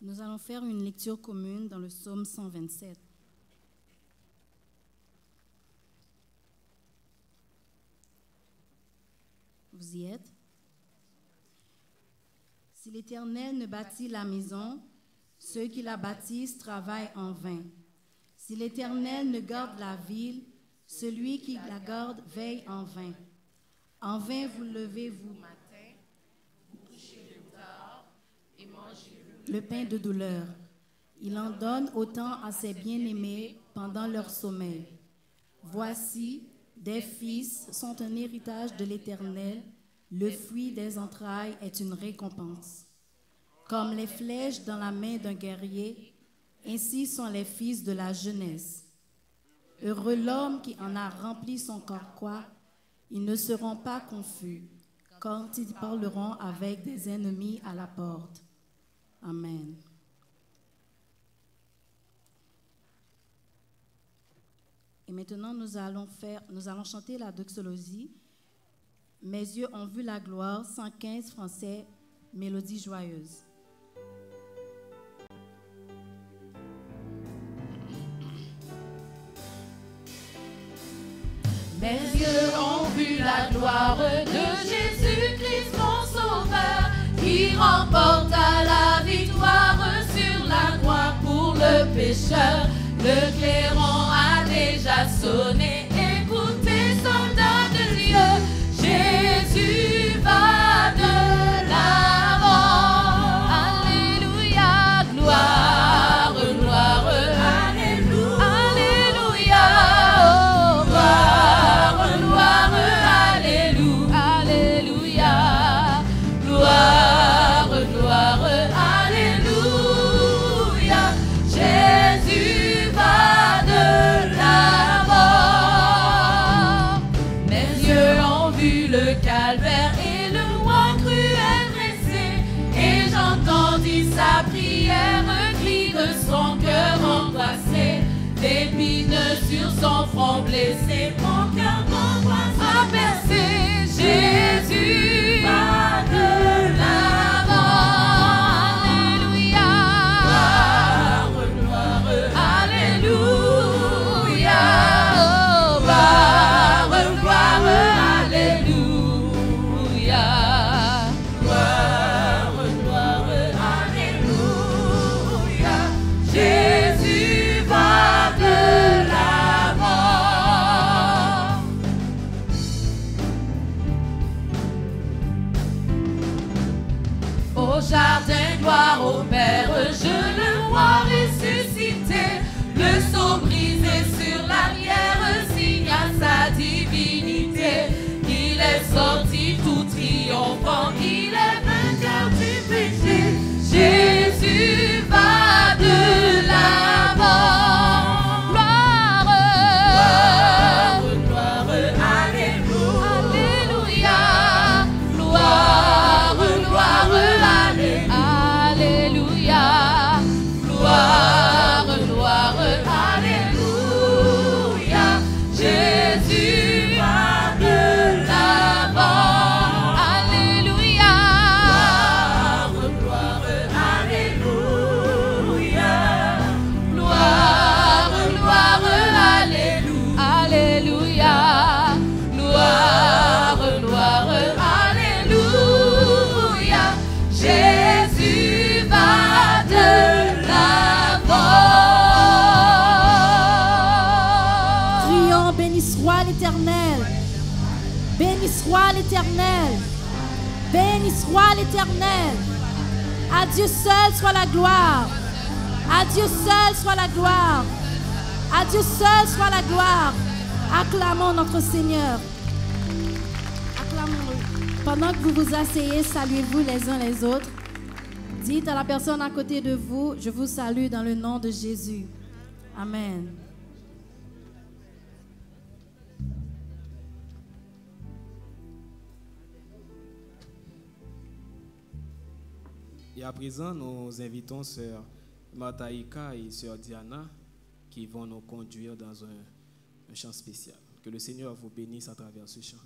Nous allons faire une lecture commune dans le psaume 127. Vous y êtes? Si l'Éternel ne bâtit la maison, ceux qui la bâtissent travaillent en vain. Si l'Éternel ne garde la ville, celui qui la garde veille en vain. En vain vous levez-vous matin, vous couchez tard et mangez le pain de douleur. Il en donne autant à ses bien-aimés pendant leur sommeil. Voici, des fils sont un héritage de l'Éternel, le fruit des entrailles est une récompense. Comme les flèches dans la main d'un guerrier, ainsi sont les fils de la jeunesse. Heureux l'homme qui en a rempli son carquois, ils ne seront pas confus quand ils parleront avec des ennemis à la porte. Amen. Et maintenant, nous allons chanter la doxologie. Mes yeux ont vu la gloire, 115 français, mélodie joyeuse. Mes yeux ont vu la gloire de Jésus-Christ, mon Sauveur, qui remporta la victoire sur la croix pour le pécheur. Le clairon a déjà sonné, écoutez, soldats de Dieu, Jésus va de l'avant. Alléluia, gloire, gloire, alléluia, alléluia, oh, gloire, gloire, alléluia, alléluia, gloire, gloire, alléluia, Jésus va de l'avant. Mes yeux ont vu le calvaire et le roi cruel dressé, et j'entendis sa prière, cri de son cœur angoissé, d'épines sur son front blessé, mon cœur d'angoisse a percé. Jésus va de l'avant. Alléluia, gloire, gloire, alléluia, oh, gloire, gloire, alléluia, gloire, gloire, alléluia, Jésus va de l'avant. Au jardin, gloire au Père, je le vois ressuscité, le sceau brisé sur l'arrière, signe à sa divinité. Il est sorti tout triomphant, il est vainqueur du péché. Jésus va de l'avant. Gloire, gloire, gloire, alléluia, alléluia, gloire, gloire, alléluia, gloire, gloire, alléluia, Jésus va de l'avant. Alléluia, gloire, gloire, alléluia, gloire, gloire, alléluia, gloire, gloire, alléluia, Jésus va de l'avant. Crions, béni soit l'Éternel. Béni soit l'Éternel. Béni soit l'Éternel. À Dieu seul soit la gloire. À Dieu seul soit la gloire. À Dieu seul soit la gloire. Acclamons notre Seigneur. Acclamons-le. Pendant que vous vous asseyez, saluez-vous les uns les autres. Dites à la personne à côté de vous, je vous salue dans le nom de Jésus. Amen. Et à présent, nous invitons Sœur Marthaïka et Sœur Diana qui vont nous conduire dans un chant spécial. Que le Seigneur vous bénisse à travers ce chant.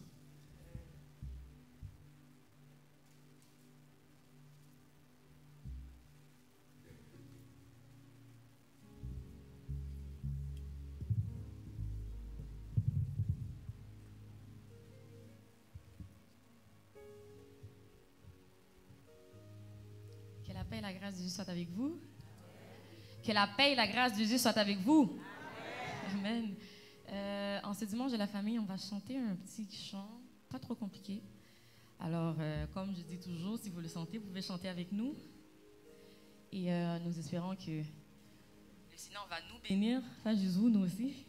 grâce de Dieu soit avec vous. Que la paix et la grâce de Dieu soient avec vous. Amen. En ce dimanche de la famille, on va chanter un petit chant, pas trop compliqué. Alors, comme je dis toujours, si vous le sentez, vous pouvez chanter avec nous. Et nous espérons que le Seigneur va nous bénir, pas juste vous, nous aussi,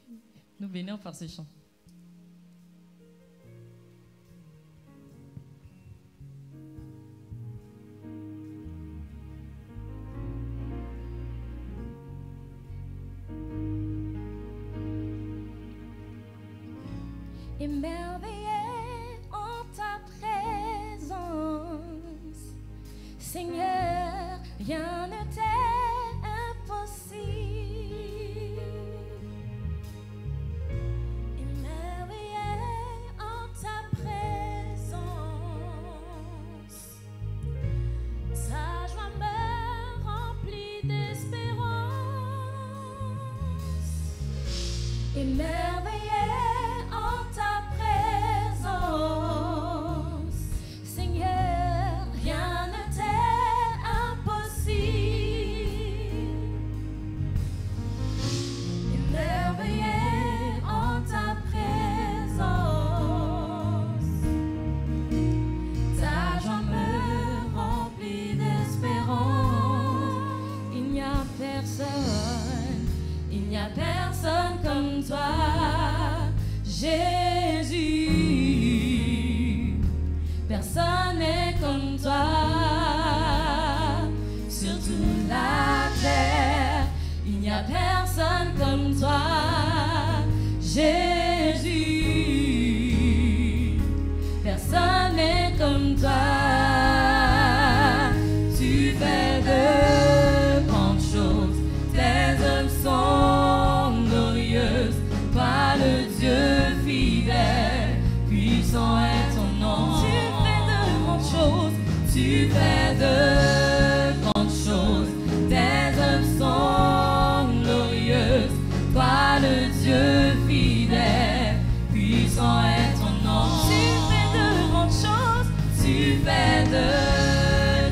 nous bénir par ce chant. Émerveillé en ta présence, Seigneur, rien ne t'est impossible. Émerveillé en ta présence, sa joie me remplit d'espérance. Émerveillé en ta présence, Seigneur, rien ne t'est impossible. Émerveillé en ta présence, ta joie me remplit d'espérance. Il n'y a personne comme toi, Jésus. Personne n'est comme toi sur toute la terre. Il n'y a personne comme toi, Jésus. Personne n'est comme toi. Tu fais de grandes choses, tes œuvres sont glorieuses. Toi le Dieu fidèle, puissant est ton nom. Tu fais de grandes choses, tu fais de grandes choses. Tes œuvres sont glorieuses. Toi le Dieu fidèle, puissant est ton nom. Tu fais de grandes choses, tu fais de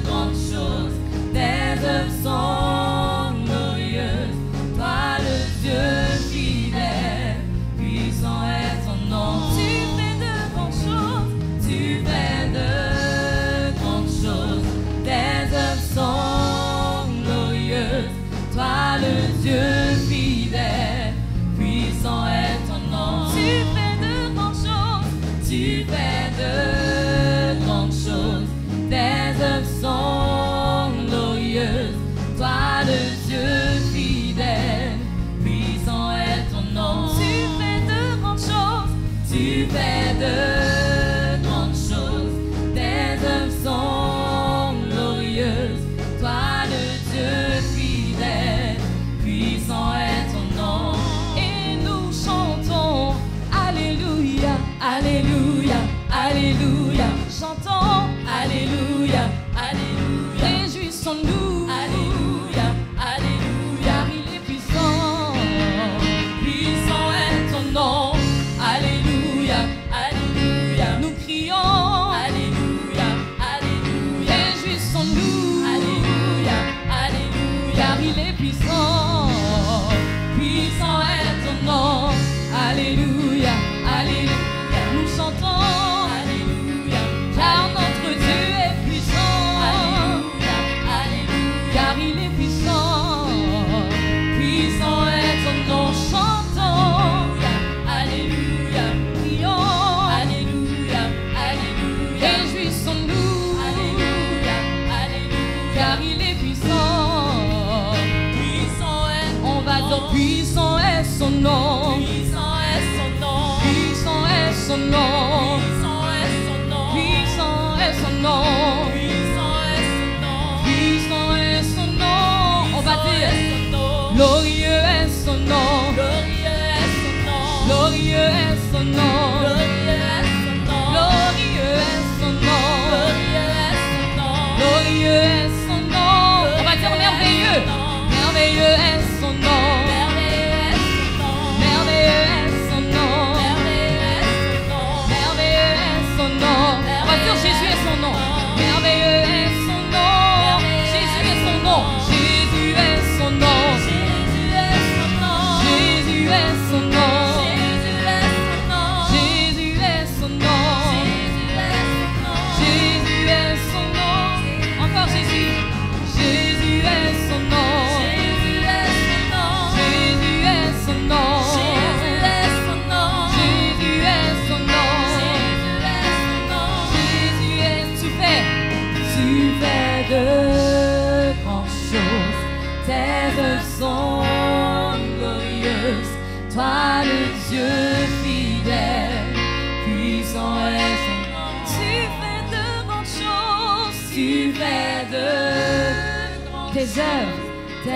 grandes choses. Tes œuvres sont glorieuses. Toi le Dieu fidèle, puissant est ton nom. Tu fais de grandes choses, tu fais de grandes choses. Tes œuvres sont glorieuses. Toi le Dieu fidèle, puissant est ton nom. Tu fais de grandes choses, tu fais de grandes choses. Tes œuvres sont glorieuses. Toi le Dieu fidèle, puissant est ton nom. Tu fais de grandes choses, tu fais de grandes choses. Tes œuvres sont glorieuses. Toi le Dieu fidèle, puissant est ton nom. Et nous chantons Alléluia, Alléluia, Alléluia. Chantons Alléluia, Alléluia. Réjouissons-nous, Alléluia, Alléluia. Il est puissant, puissant est ton nom. Alléluia, Alléluia. Nous crions Alléluia, Alléluia. Réjouissons-nous, Alléluia, Alléluia. Car il est puissant, puissant est ton nom. Alléluia, Alléluia. Nous chantons Alléluia, car notre Dieu est puissant. Alléluia, Alléluia. Car il est puissant, puissant est ton nom. Chantons Alléluia, prions Alléluia, Alléluia. Réjouissons-nous Alléluia, Alléluia. Car il est puissant, puissant est. On va dire puissant est son nom. Puissant est son nom. Puissant est son nom. Puissant est son nom. Puissant est son nom. Puissant est son nom. On va dire glorieux est son nom. Glorieux est son nom. Glorieux est son nom. Glorieux est son nom. Glorieux est son nom. On va dire merveilleux. Merveilleux est son nom. Merveilleux est son nom. Merveilleux est son nom. On va dire Jésus est son nom. Merveilleux est son nom. Jésus est son nom. tes œuvres sont glorieuses. Toi le Dieu fidèle, puissant est ton nom. Tu fais de grandes choses, tu fais de grandes choses. Tes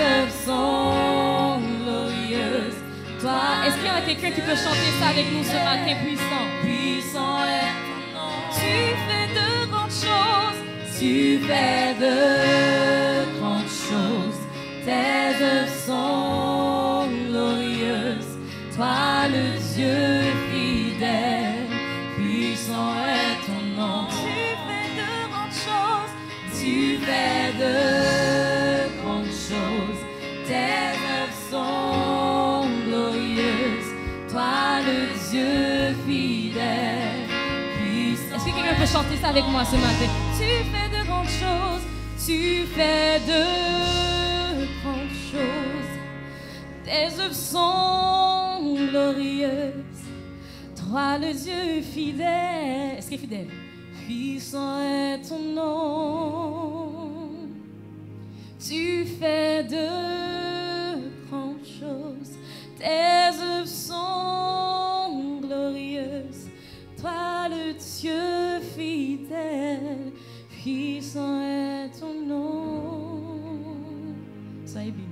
œuvres sont glorieuses. Toi, est-ce qu'il y a quelqu'un qui peut chanter ça avec nous ce matin? Puissant, puissant est ton nom. Tu fais de grandes choses, tu fais de grandes choses. Tes œuvres sont glorieuses. Toi le Dieu fidèle, puissant est ton nom. Tu fais de grandes choses, tu fais de grandes choses. Tes œuvres sont glorieuses. Toi le Dieu fidèle, puissant. Est-ce que quelqu'un peut chanter ça avec moi ce matin? Tu fais de grandes choses, tu fais de grandes choses. Tes œuvres sont glorieuses. Toi le Dieu fidèle. Est-ce qu'il est fidèle? Puissant est ton nom. Tu fais de grandes choses. Tes œuvres sont glorieuses. Toi le Dieu fidèle, puissant est ton nom. Soyez bénis.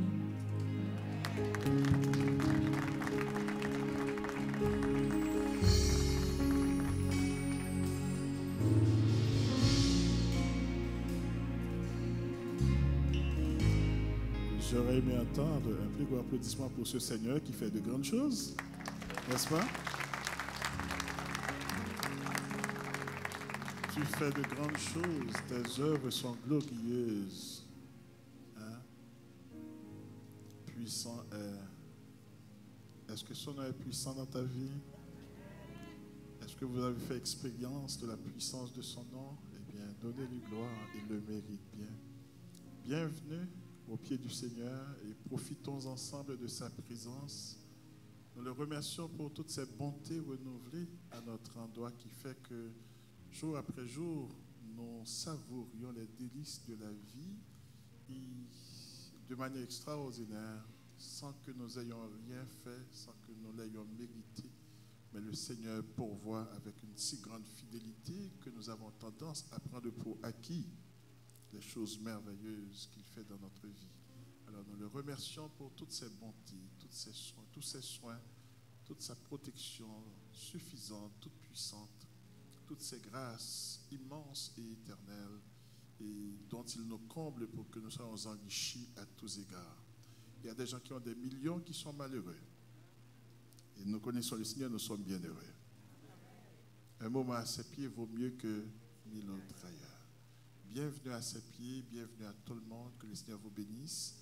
J'aurais aimé entendre un plus grand applaudissement pour ce Seigneur qui fait de grandes choses, n'est-ce pas? Tu fais de grandes choses, tes œuvres sont glorieuses. Hein? Puissant est. Est-ce que son nom est puissant dans ta vie? Est-ce que vous avez fait expérience de la puissance de son nom? Eh bien, donnez-lui gloire, il le mérite bien. Bienvenue au pied du Seigneur et profitons ensemble de sa présence. Nous le remercions pour toutes ces bontés renouvelées à notre endroit qui fait que jour après jour, nous savourions les délices de la vie et de manière extraordinaire, sans que nous ayons rien fait, sans que nous l'ayons mérité. Mais le Seigneur pourvoit avec une si grande fidélité que nous avons tendance à prendre pour acquis les choses merveilleuses qu'il fait dans notre vie. Alors nous le remercions pour toutes ces bontés, tous ces soins, toute sa protection suffisante, toute puissante, toutes ces grâces immenses et éternelles et dont il nous comble pour que nous soyons enrichis à tous égards. Il y a des gens qui ont des millions qui sont malheureux. Et nous connaissons le Seigneur, nous sommes bien heureux. Un moment à ses pieds vaut mieux que 1000 autres ailleurs. Bienvenue à ses pieds, bienvenue à tout le monde, que le Seigneur vous bénisse.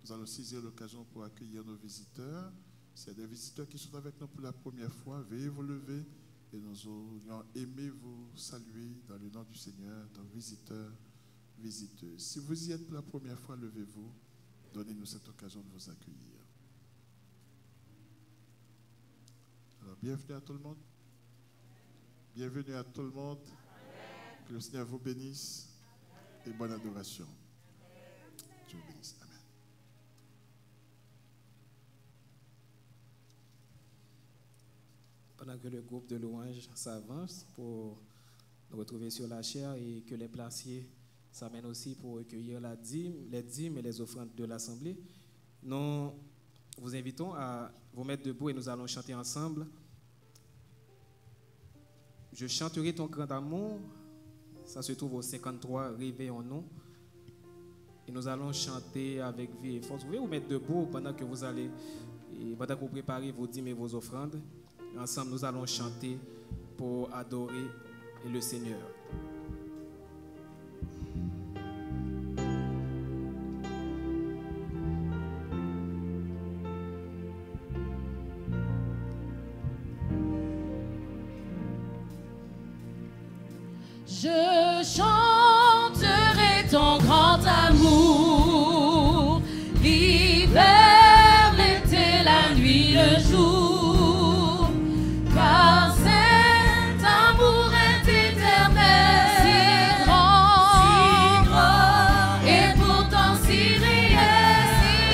Nous allons saisir l'occasion pour accueillir nos visiteurs. S'il y a des visiteurs qui sont avec nous pour la première fois, veuillez vous lever et nous aurions aimé vous saluer dans le nom du Seigneur, donc visiteurs, visiteuses. Si vous y êtes pour la première fois, levez-vous, donnez-nous cette occasion de vous accueillir. Alors, bienvenue à tout le monde. Bienvenue à tout le monde. Que le Seigneur vous bénisse. Et bonne adoration. Dieu vous bénisse. Amen. Pendant que le groupe de louanges s'avance pour nous retrouver sur la chaire et que les placiers s'amènent aussi pour recueillir les dîmes et les offrandes de l'Assemblée, nous vous invitons à vous mettre debout et nous allons chanter ensemble. Je chanterai ton grand amour. Ça se trouve au 53, réveillons-nous. Et nous allons chanter avec vie et force. Vous pouvez vous mettre debout pendant que vous préparez vos dîmes et vos offrandes. Et ensemble, nous allons chanter pour adorer le Seigneur. Je chanterai ton grand amour, l'hiver, l'été, la nuit, le jour, car cet amour est éternel, si grand, et pourtant si réel,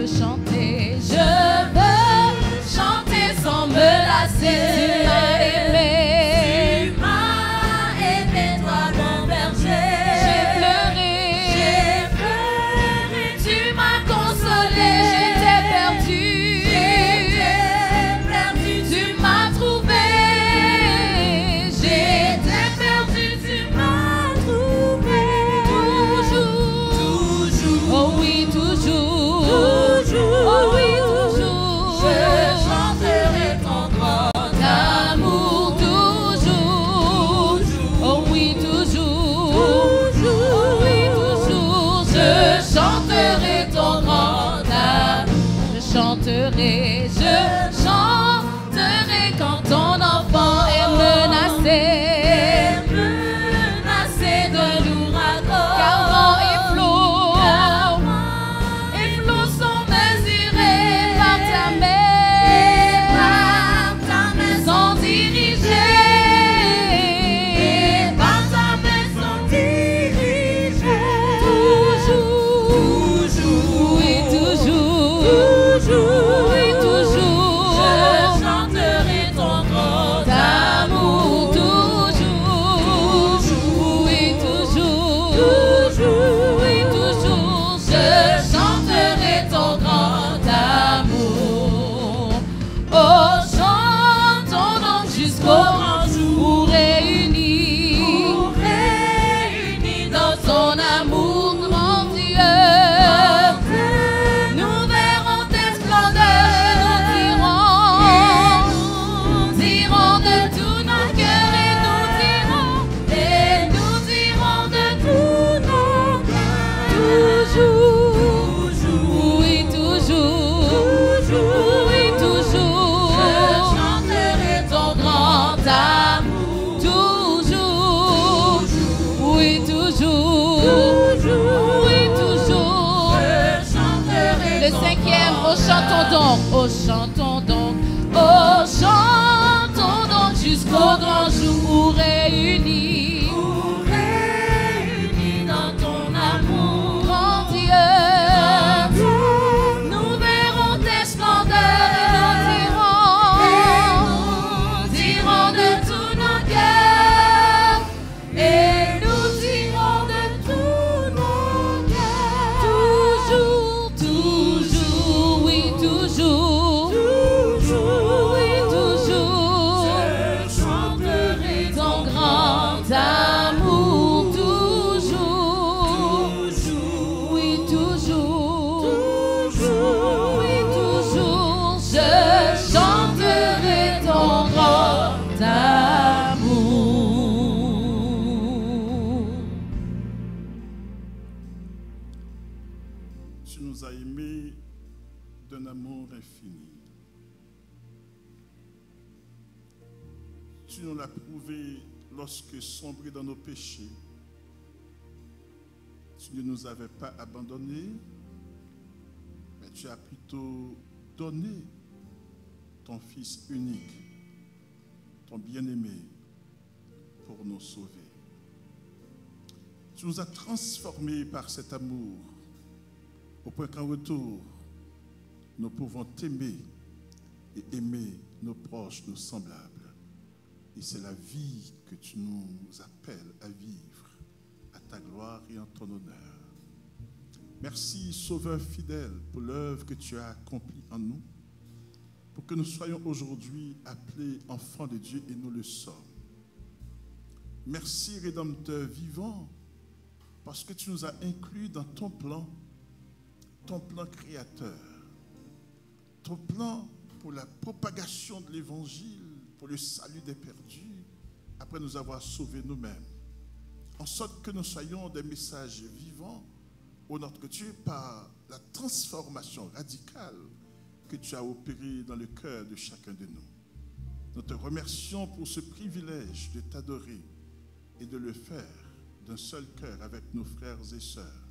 veux chanter, je veux chanter sans me lasser. Tu m'as aimé, Tu m'as aimé, toi mon berger. j'ai pleuré, Tu m'as consolé. j'étais perdue, J'étais perdu, tu m'as trouvé. j'étais perdu, tu m'as trouvé. Toujours, oh oui, toujours, Toujours. oh oui, toujours. Je chanterai ton grand D'amour toujours, oh oui toujours, oh oui toujours, je chanterai ton grand amour, je chanterai quand ton enfant est menacé de l'ouragan. car vent et flots sont désirés par ta main. Sont dirigés Par ta main sont dirigés. toujours, oui toujours, oui toujours. Je chanterai ton grand D'amour toujours, oui toujours, oui toujours. Je chanterai ton grand amour. Oh, chantons donc jusqu'au grand jour réunis dans ton amour grand Dieu. Nous verrons tes splendeurs et nous dirons de tout notre cœur et nous dirons de tout notre cœur. Toujours, oui toujours, oui toujours. Je chanterai Ton grand amour, toujours, oui toujours, oui toujours. Je chanterai Le cinquième, oh chantons donc jusqu'au grand jour réunis dans ton amour. grand Dieu. Nous verrons tes splendeurs et nous dirons de tout notre cœur et nous dirons de tout notre cœur. Toujours, oui toujours, oui toujours. Je chanterai Ton grand amour toujours, oui toujours, oui toujours. Je chanterai ton grand amour. Tu nous as aimés d'un amour infini. Tu nous l'as prouvé lorsque, sombrés dans nos péchés, tu ne nous avais pas abandonnés, mais tu as plutôt donné ton Fils unique, ton bien-aimé, pour nous sauver. Tu nous as transformés par cet amour, au point qu'en retour, nous pouvons t'aimer et aimer nos proches, nos semblables. Et c'est la vie que tu nous appelles à vivre, à ta gloire et en ton honneur. Merci, Sauveur fidèle, pour l'œuvre que tu as accomplie en nous, pour que nous soyons aujourd'hui appelés enfants de Dieu et nous le sommes. Merci, Rédempteur vivant, parce que tu nous as inclus dans ton plan créateur, ton plan pour la propagation de l'Évangile, pour le salut des perdus, après nous avoir sauvés nous-mêmes, en sorte que nous soyons des messages vivants au notre Dieu par la transformation radicale que tu as opérée dans le cœur de chacun de nous. Nous te remercions pour ce privilège de t'adorer et de le faire d'un seul cœur avec nos frères et sœurs,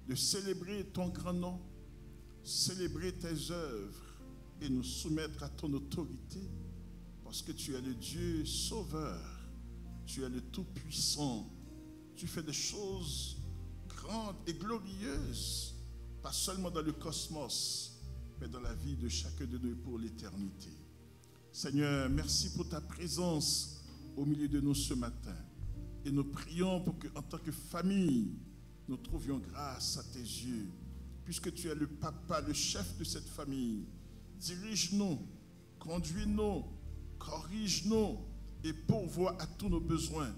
de célébrer ton grand nom, célébrer tes œuvres et nous soumettre à ton autorité, parce que tu es le Dieu sauveur, tu es le Tout-Puissant, tu fais des choses grandes et glorieuses pas seulement dans le cosmos, mais dans la vie de chacun de nous pour l'éternité. Seigneur, merci pour ta présence au milieu de nous ce matin. Et nous prions pour qu'en tant que famille, nous trouvions grâce à tes yeux. Puisque tu es le papa, le chef de cette famille, dirige-nous, conduis-nous, corrige-nous et pourvois à tous nos besoins,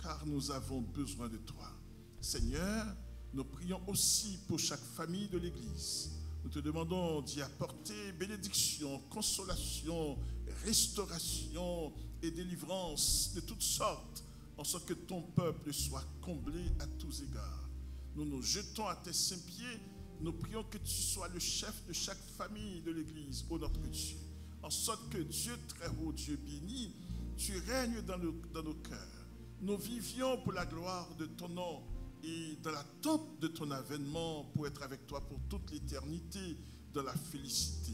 car nous avons besoin de toi. Seigneur, nous prions aussi pour chaque famille de l'Église. Nous te demandons d'y apporter bénédiction, consolation, restauration et délivrance de toutes sortes, en sorte que ton peuple soit comblé à tous égards. Nous nous jetons à tes saints pieds. Nous prions que tu sois le chef de chaque famille de l'Église, ô notre Dieu, en sorte que Dieu très haut, Dieu béni, tu règnes dans nos cœurs. Nous vivions pour la gloire de ton nom et dans l'attente de ton avènement pour être avec toi pour toute l'éternité dans la félicité.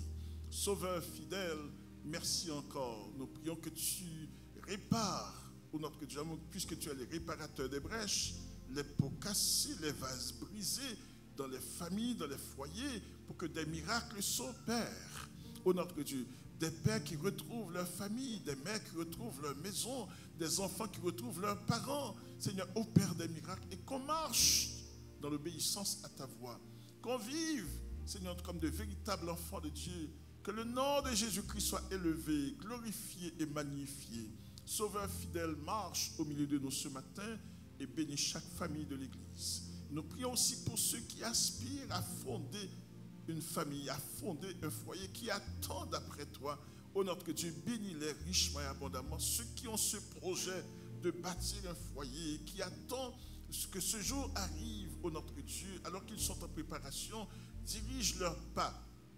Sauveur fidèle, merci encore. Nous prions que tu répares, ô notre Dieu, puisque tu es le réparateur des brèches, les pots cassés, les vases brisés, dans les familles, dans les foyers, pour que des miracles s'opèrent. Ô notre Dieu, des pères qui retrouvent leur famille, des mères qui retrouvent leur maison, des enfants qui retrouvent leurs parents. Seigneur, opère des miracles et qu'on marche dans l'obéissance à ta voix. Qu'on vive, Seigneur, comme de véritables enfants de Dieu. Que le nom de Jésus-Christ soit élevé, glorifié et magnifié. Sauveur fidèle, marche au milieu de nous ce matin et bénis chaque famille de l'Église. Nous prions aussi pour ceux qui aspirent à fonder une famille, à fonder un foyer, qui attendent après toi. Ô notre Dieu, bénis-les richement et abondamment. Ceux qui ont ce projet de bâtir un foyer, qui attendent que ce jour arrive, ô notre Dieu, alors qu'ils sont en préparation, dirige leurs pas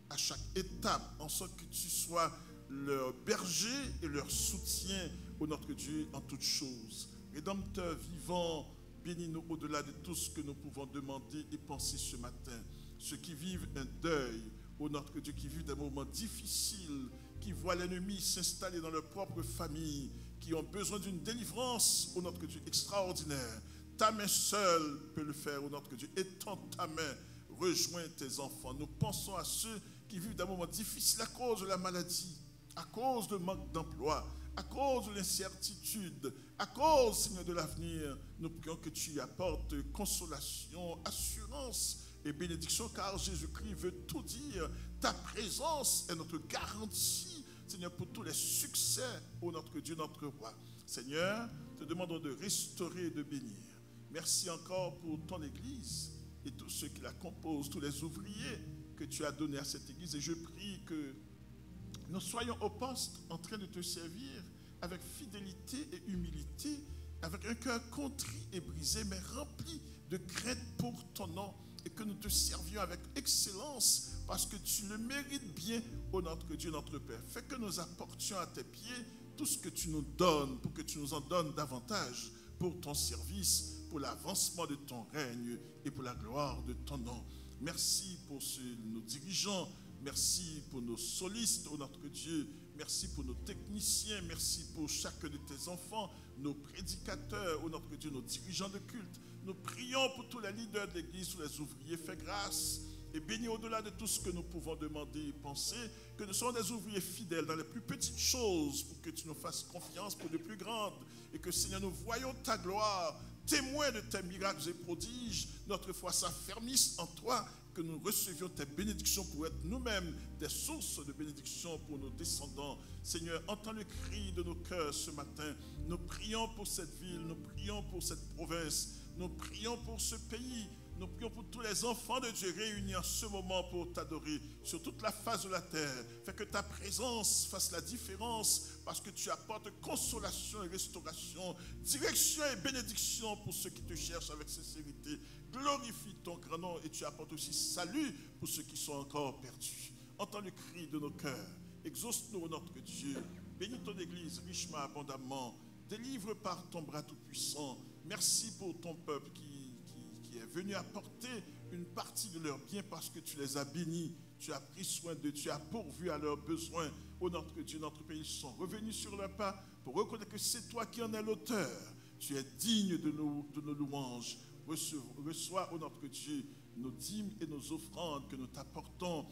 à chaque étape, en sorte que tu sois leur berger et leur soutien, ô notre Dieu, en toutes choses. Rédempteur vivant, bénis-nous au-delà de tout ce que nous pouvons demander et penser ce matin. Ceux qui vivent un deuil, ô notre Dieu, qui vivent des moments difficiles, qui voient l'ennemi s'installer dans leur propre famille, qui ont besoin d'une délivrance, ô notre Dieu, extraordinaire. Ta main seule peut le faire, ô notre Dieu. Étends ta main, rejoins tes enfants. Nous pensons à ceux qui vivent des moments difficiles à cause de la maladie, à cause du manque d'emploi, à cause de l'incertitude, à cause, Seigneur, de l'avenir. Nous prions que tu y apportes consolation, assurance et bénédiction, car Jésus-Christ veut tout dire. Ta présence est notre garantie, Seigneur, pour tous les succès, ô notre Dieu, notre roi. Seigneur, te demandons de restaurer et de bénir. Merci encore pour ton Église et tous ceux qui la composent, tous les ouvriers que tu as donnés à cette Église. Et je prie que nous soyons au poste en train de te servir avec fidélité et humilité, avec un cœur contrit et brisé, mais rempli de crainte pour ton nom, et que nous te servions avec excellence parce que tu le mérites bien, ô notre Dieu, notre Père. Fais que nous apportions à tes pieds tout ce que tu nous donnes, pour que tu nous en donnes davantage pour ton service, pour l'avancement de ton règne et pour la gloire de ton nom. Merci pour nos dirigeants, merci pour nos solistes, ô notre Dieu. Merci pour nos techniciens, merci pour chacun de tes enfants, nos prédicateurs, ô notre Dieu, nos dirigeants de culte. Nous prions pour tous les leaders de l'Église, tous les ouvriers. Fais grâce et bénis au-delà de tout ce que nous pouvons demander et penser, que nous soyons des ouvriers fidèles dans les plus petites choses, pour que tu nous fasses confiance pour les plus grandes, et que, Seigneur, nous voyons ta gloire, témoins de tes miracles et prodiges, notre foi s'affermisse en toi, que nous recevions tes bénédictions pour être nous-mêmes des sources de bénédictions pour nos descendants. Seigneur, entends le cri de nos cœurs ce matin. Nous prions pour cette ville, nous prions pour cette province, nous prions pour ce pays, nous prions pour tous les enfants de Dieu réunis en ce moment pour t'adorer sur toute la face de la terre. Fais que ta présence fasse la différence, parce que tu apportes consolation et restauration, direction et bénédiction pour ceux qui te cherchent avec sincérité. Glorifie ton grand nom, et tu apportes aussi salut pour ceux qui sont encore perdus. Entends le cri de nos cœurs. Exauce-nous, notre Dieu. Bénis ton Église richement, abondamment. Délivre par ton bras tout-puissant. Merci pour ton peuple qui est venu apporter une partie de leurs biens parce que tu les as bénis. Tu as pris soin d'eux, tu as pourvu à leurs besoins. Ô notre Dieu, notre pays, ils sont revenus sur leurs pas pour reconnaître que c'est toi qui en es l'auteur. Tu es digne de nos louanges. Reçois, ô notre Dieu, nos dîmes et nos offrandes que nous t'apportons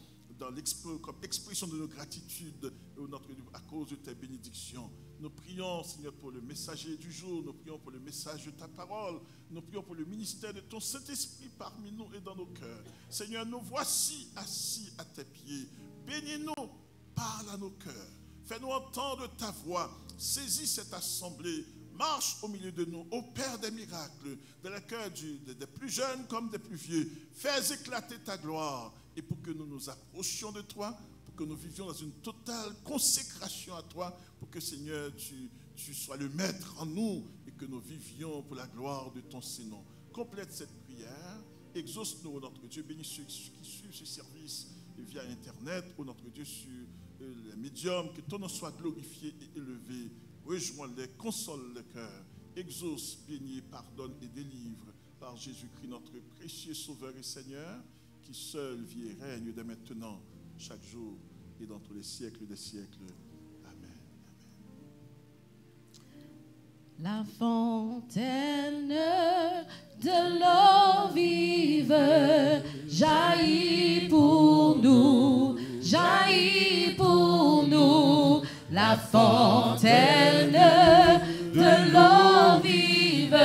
comme expression de nos gratitudes notre Dieu, à cause de tes bénédictions. Nous prions, Seigneur, pour le messager du jour, nous prions pour le message de ta parole, nous prions pour le ministère de ton Saint-Esprit parmi nous et dans nos cœurs. Seigneur, nous voici assis à tes pieds. Bénis-nous, parle à nos cœurs. Fais-nous entendre ta voix. Saisis cette assemblée. Marche au milieu de nous, opère des miracles dans le cœur des plus jeunes comme des plus vieux. Fais éclater ta gloire. Et pour que nous nous approchions de toi, pour que nous vivions dans une totale consécration à toi, pour que, Seigneur, tu sois le maître en nous et que nous vivions pour la gloire de ton Saint-Nom. Complète cette prière. Exauce-nous, notre Dieu. Bénis ceux qui suivent ce service via Internet, notre Dieu, sur les médiums. Que ton nom soit glorifié et élevé. Rejoins-les, console le cœur. Exauce, bénis, pardonne et délivre par Jésus-Christ, notre précieux Sauveur et Seigneur, qui seul vit et règne dès maintenant, chaque jour et dans tous les siècles des siècles. Amen. La fontaine de l'eau vive jaillit pour nous, jaillit pour nous. La fontaine de l'eau vive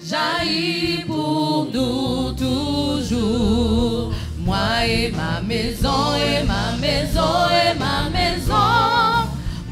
jaillit pour nous toujours. Moi et ma maison, et ma maison, et ma maison.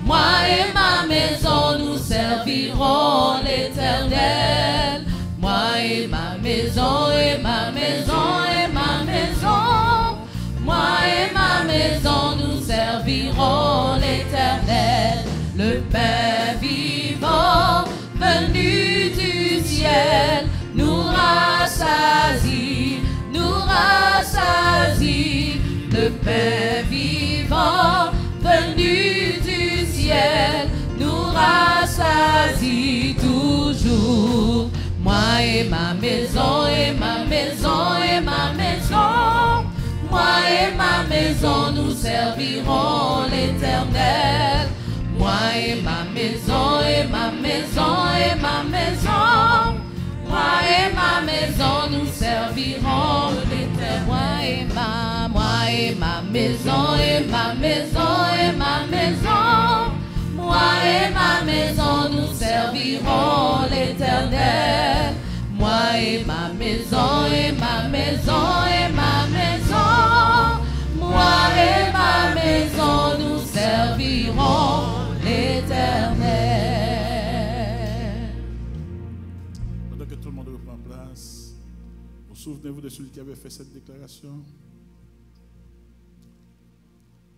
Moi et ma maison, nous servirons l'Éternel. Moi et ma maison, et ma maison, et ma maison. Moi et ma maison, nous servirons l'Éternel. Le pain vivant venu du ciel nous rassasie, nous rassasie. Le pain vivant venu du ciel nous rassasie toujours. Moi et ma maison, et ma maison, et ma maison. Moi et ma maison, nous servirons l'Éternel. Moi et ma maison, et ma maison, et ma maison. Moi et ma maison, nous servirons l'Éternel. Moi et ma maison, et ma maison, et ma maison. Moi et ma maison, nous servirons l'Éternel. Moi et ma maison, et ma maison, et ma maison. Moi et ma maison, nous servirons l'Éternel. Pendant que tout le monde reprend place, vous souvenez-vous de celui qui avait fait cette déclaration?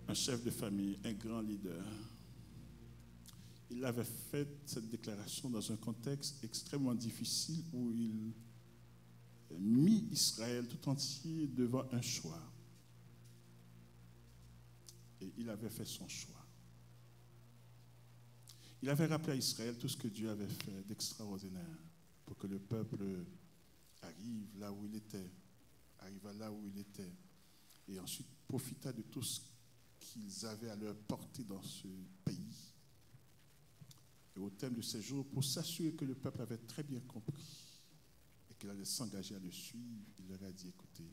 Un chef de famille, un grand leader. Il avait fait cette déclaration dans un contexte extrêmement difficile où il mit Israël tout entier devant un choix. Et il avait fait son choix. Il avait rappelé à Israël tout ce que Dieu avait fait d'extraordinaire pour que le peuple arrive là où il était, arriva là où il était, et ensuite profita de tout ce qu'ils avaient à leur portée dans ce pays. Et au terme de ces jours, pour s'assurer que le peuple avait très bien compris et qu'il allait s'engager à le suivre, il leur a dit, écoutez,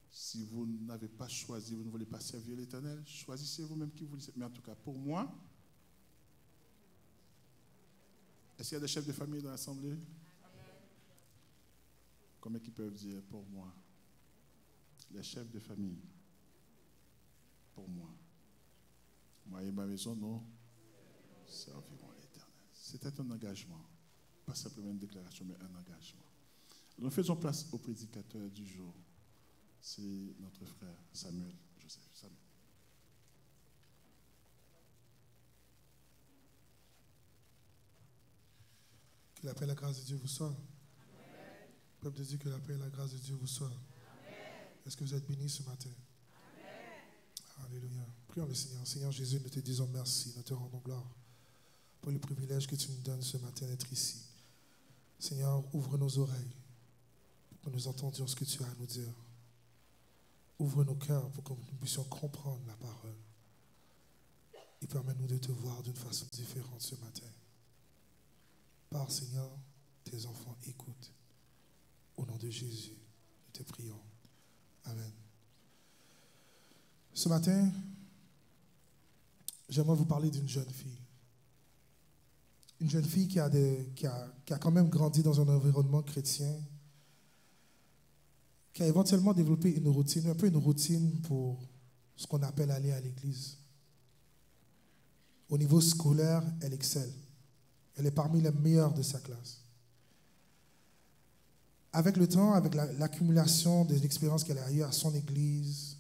si vous n'avez pas choisi, vous ne voulez pas servir l'Éternel, choisissez vous-même qui vous voulez. Mais en tout cas, pour moi, est-ce qu'il y a des chefs de famille dans l'Assemblée? Combien qui peuvent dire, pour moi, les chefs de famille, pour moi et ma maison, nous servirons l'Éternel. C'était un engagement, pas simplement une déclaration, mais un engagement. Nous faisons place au prédicateur du jour. C'est notre frère Samuel Joseph. Samuel. Que la paix et la grâce de Dieu vous soient. Peuple de Dieu, que la paix et la grâce de Dieu vous soient. Est-ce que vous êtes bénis ce matin? Alléluia. Prions le Seigneur. Seigneur Jésus, nous te disons merci, nous te rendons gloire pour le privilège que tu nous donnes ce matin d'être ici. Seigneur, ouvre nos oreilles pour que nous entendions ce que tu as à nous dire. Ouvre nos cœurs pour que nous puissions comprendre la parole. Et permets-nous de te voir d'une façon différente ce matin. Parle, Seigneur, tes enfants écoutent. Au nom de Jésus, nous te prions. Amen. Ce matin, j'aimerais vous parler d'une jeune fille. Une jeune fille qui a quand même grandi dans un environnement chrétien, qui a éventuellement développé une routine, un peu une routine pour ce qu'on appelle aller à l'église. Au niveau scolaire, elle excelle. Elle est parmi les meilleures de sa classe. Avec le temps, avec l'accumulation des expériences qu'elle a eues à son église,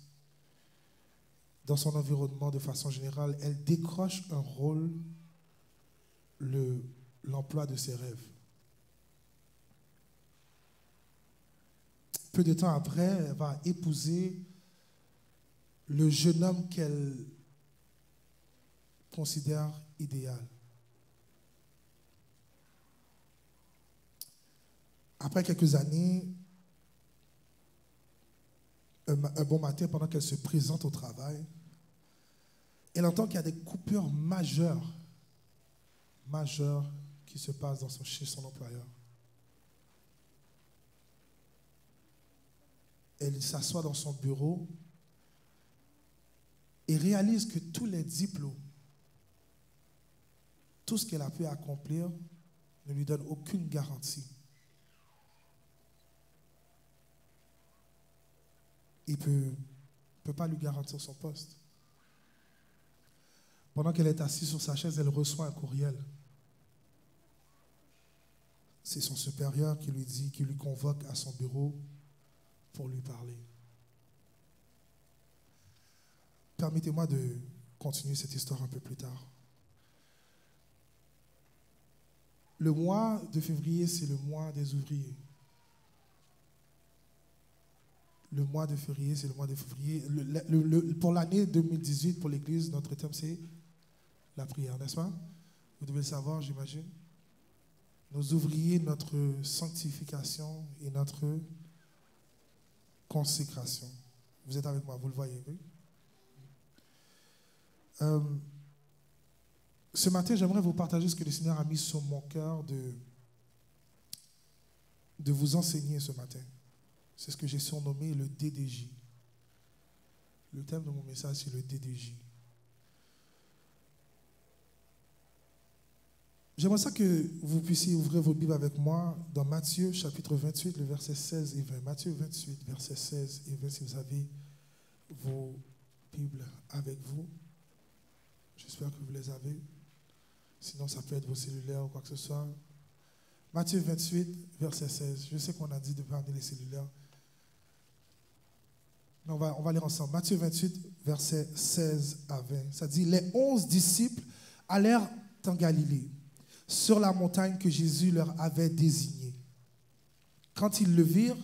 dans son environnement de façon générale, elle décroche un rôle, l'emploi de ses rêves. Peu de temps après, elle va épouser le jeune homme qu'elle considère idéal. Après quelques années, un bon matin, pendant qu'elle se présente au travail, elle entend qu'il y a des coupures majeures qui se passent chez son employeur. Elle s'assoit dans son bureau et réalise que tous les diplômes, tout ce qu'elle a pu accomplir, ne lui donne aucune garantie. Il ne peut pas lui garantir son poste. Pendant qu'elle est assise sur sa chaise, elle reçoit un courriel. C'est son supérieur qui lui convoque à son bureau pour lui parler. Permettez-moi de continuer cette histoire un peu plus tard. Le mois de février, c'est le mois des ouvriers. Le mois de février, c'est le mois de février. Pour l'année 2018, pour l'Église, notre thème, c'est la prière, n'est-ce pas? Vous devez le savoir, j'imagine. Nos ouvriers, notre sanctification et notre consécration. Vous êtes avec moi, vous le voyez, oui? Ce matin, j'aimerais vous partager ce que le Seigneur a mis sur mon cœur de vous enseigner ce matin. C'est ce que j'ai surnommé le DDJ. Le thème de mon message, c'est le DDJ. J'aimerais ça que vous puissiez ouvrir vos Bibles avec moi dans Matthieu, chapitre 28, le verset 16 et 20. Matthieu 28, verset 16 et 20, si vous avez vos Bibles avec vous. J'espère que vous les avez. Sinon, ça peut être vos cellulaires ou quoi que ce soit. Matthieu 28, verset 16. Je sais qu'on a dit de ne pas amener les cellulaires. Mais on va lire ensemble. Matthieu 28, verset 16 à 20. Ça dit, les 11 disciples allèrent en Galilée, sur la montagne que Jésus leur avait désignée. Quand ils le virent,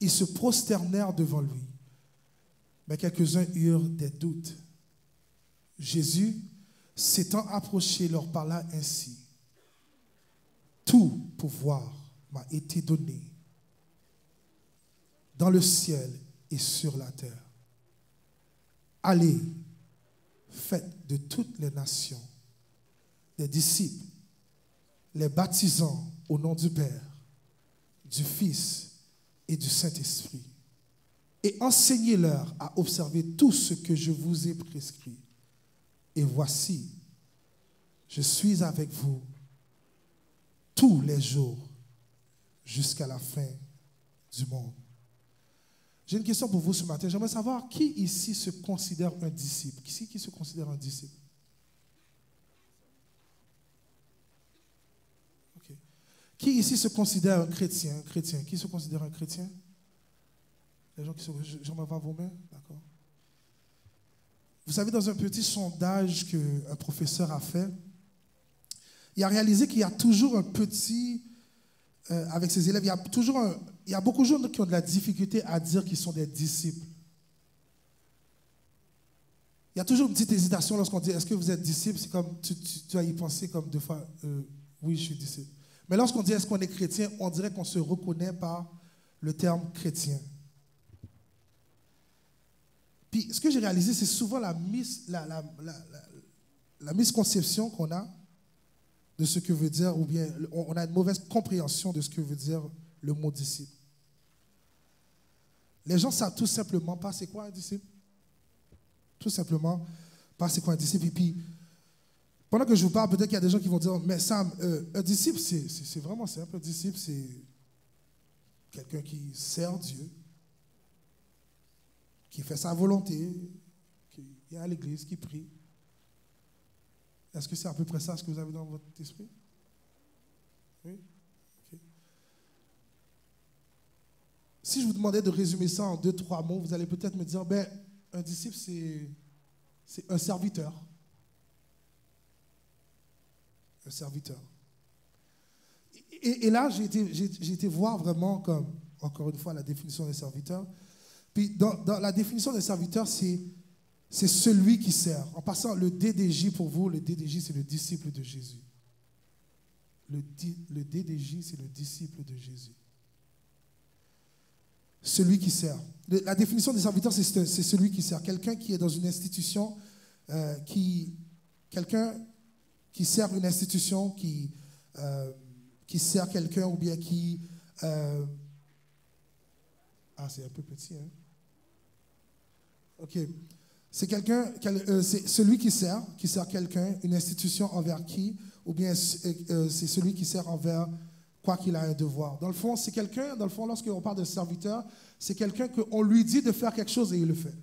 ils se prosternèrent devant lui. Mais quelques-uns eurent des doutes. Jésus, s'étant approché, leur parla ainsi. Tout pouvoir m'a été donné dans le ciel et sur la terre. Allez, faites de toutes les nations des disciples, les baptisant au nom du Père, du Fils et du Saint-Esprit, et enseignez-leur à observer tout ce que je vous ai prescrit. Et voici, je suis avec vous tous les jours jusqu'à la fin du monde. J'ai une question pour vous ce matin. J'aimerais savoir qui ici se considère un disciple. Qui se considère un disciple? Okay. Qui ici se considère un chrétien? Qui se considère un chrétien? Les gens qui sont... J'aimerais voir vos mains. D'accord. Vous savez, dans un petit sondage qu'un professeur a fait, il a réalisé qu'il y a toujours un petit... avec ses élèves, il y a beaucoup de gens qui ont de la difficulté à dire qu'ils sont des disciples. Il y a toujours une petite hésitation lorsqu'on dit « Est-ce que vous êtes disciple ?» C'est comme, tu vas y penser comme deux fois « Oui, je suis disciple ». Mais lorsqu'on dit « Est-ce qu'on est chrétien ?» on dirait qu'on se reconnaît par le terme « chrétien ». Puis, ce que j'ai réalisé, c'est souvent la misconception qu'on a de ce que veut dire, ou bien on a une mauvaise compréhension de ce que veut dire le mot disciple. Les gens savent tout simplement pas c'est quoi un disciple. Tout simplement pas c'est quoi un disciple. Et puis, pendant que je vous parle, peut-être qu'il y a des gens qui vont dire, mais Sam, un disciple, c'est vraiment simple. Un disciple, c'est quelqu'un qui sert Dieu, qui fait sa volonté, qui est à l'église, qui prie. Est-ce que c'est à peu près ça ce que vous avez dans votre esprit? Oui? Okay. Si je vous demandais de résumer ça en 2-3 mots, vous allez peut-être me dire, ben, un disciple, c'est un serviteur. Un serviteur. Et là, j'ai été voir vraiment, comme, encore une fois, la définition des serviteurs. Puis, dans la définition des serviteurs, c'est celui qui sert. En passant, le DDJ pour vous, le DDJ, c'est le disciple de Jésus. Le DDJ, c'est le disciple de Jésus. Celui qui sert. La définition des serviteurs, c'est celui qui sert. Quelqu'un qui est dans une institution, quelqu'un qui sert une institution, qui sert quelqu'un ou bien qui... c'est un peu petit, hein? OK. C'est celui qui sert quelqu'un, une institution envers qui, ou bien c'est celui qui sert envers quoi qu'il a un devoir. Dans le fond, c'est quelqu'un, lorsqu'on parle de serviteur, c'est quelqu'un qu'on lui dit de faire quelque chose et il le fait.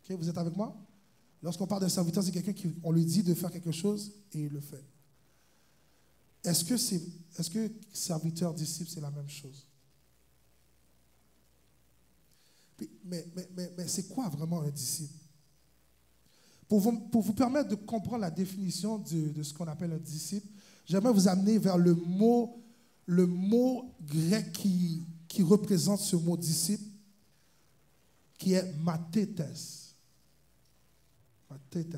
OK, vous êtes avec moi? Lorsqu'on parle d'un serviteur, c'est quelqu'un qu'on lui dit de faire quelque chose et il le fait. Est-ce que serviteur, disciple, c'est la même chose? Mais c'est quoi vraiment un disciple? Pour vous permettre de comprendre la définition de ce qu'on appelle un disciple, j'aimerais vous amener vers le mot grec qui représente ce mot disciple, qui est mathetes. Mathetes.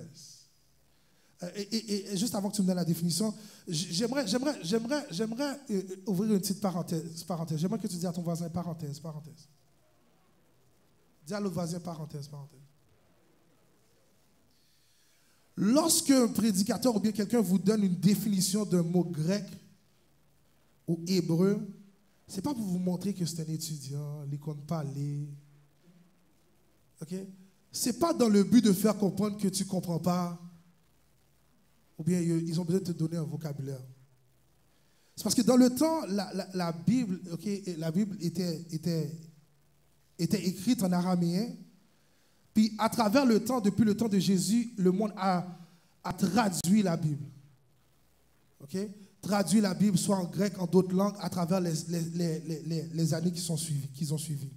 Et juste avant que tu me donnes la définition, j'aimerais ouvrir une petite parenthèse. J'aimerais que tu dises à ton voisin parenthèse. Dis à l'autre voisin parenthèse. Lorsqu'un prédicateur ou bien quelqu'un vous donne une définition d'un mot grec ou hébreu, ce n'est pas pour vous montrer que c'est un étudiant, il ne compte pas aller. OK? Ce n'est pas dans le but de faire comprendre que tu ne comprends pas, ou bien ils ont besoin de te donner un vocabulaire. C'est parce que dans le temps, la Bible, okay, la Bible était écrite en araméen. Puis à travers le temps, depuis le temps de Jésus, le monde a traduit la Bible. OK? Traduit la Bible soit en grec, en d'autres langues, à travers les années qu'ils ont suivi.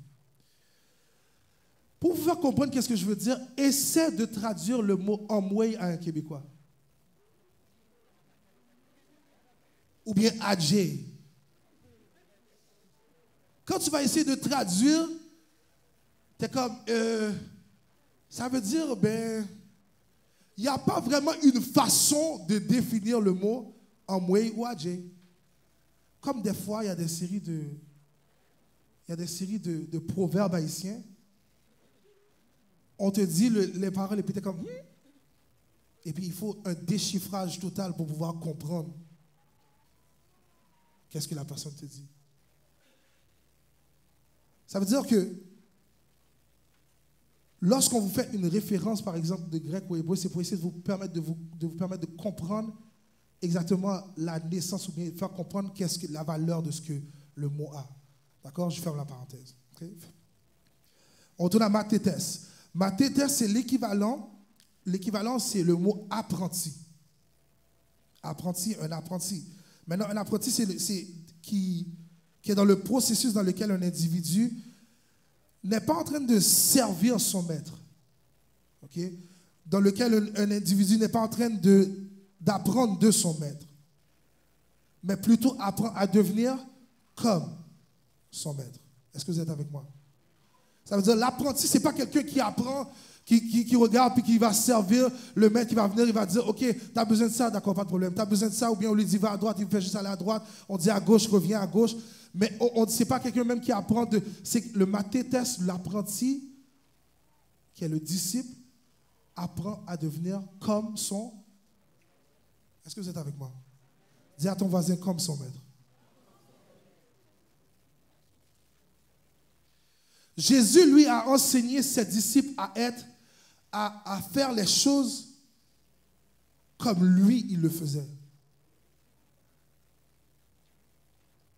Pour vous faire comprendre qu'est-ce que je veux dire, essaie de traduire le mot Amway à un Québécois. Ou bien Adjé. Quand tu vas essayer de traduire, tu es comme, ça veut dire, ben, il n'y a pas vraiment une façon de définir le mot Amway ou Adjé. Comme des fois, il y a des séries de proverbes haïtiens. On te dit les paroles et puis tu es comme, et puis il faut un déchiffrage total pour pouvoir comprendre qu'est-ce que la personne te dit. Ça veut dire que lorsqu'on vous fait une référence, par exemple, de grec ou hébreu, c'est pour essayer de vous permettre de comprendre exactement la naissance ou bien de faire comprendre qu'est-ce que la valeur de ce que le mot a. D'accord? Je ferme la parenthèse. Okay? On tourne à mathetes. Mathetes, c'est l'équivalent. L'équivalent, c'est le mot apprenti. Apprenti, un apprenti. Maintenant, un apprenti, c'est qui est dans le processus dans lequel un individu n'est pas en train de servir son maître. Okay? Dans lequel un individu n'est pas en train d'apprendre de son maître, mais plutôt apprend à devenir comme son maître. Est-ce que vous êtes avec moi? Ça veut dire l'apprenti, ce n'est pas quelqu'un qui apprend, qui regarde puis qui va servir le maître, qui va venir, il va dire, OK, tu as besoin de ça, d'accord, pas de problème. Tu as besoin de ça, ou bien on lui dit, va à droite, il fait juste aller à droite. On dit à gauche, reviens à gauche. Mais ce n'est pas quelqu'un même qui apprend c'est le mathetes, l'apprenti, qui est le disciple, apprend à devenir comme son. Est-ce que vous êtes avec moi? Dis à ton voisin comme son maître. Jésus, lui, a enseigné ses disciples à faire les choses comme lui, il le faisait.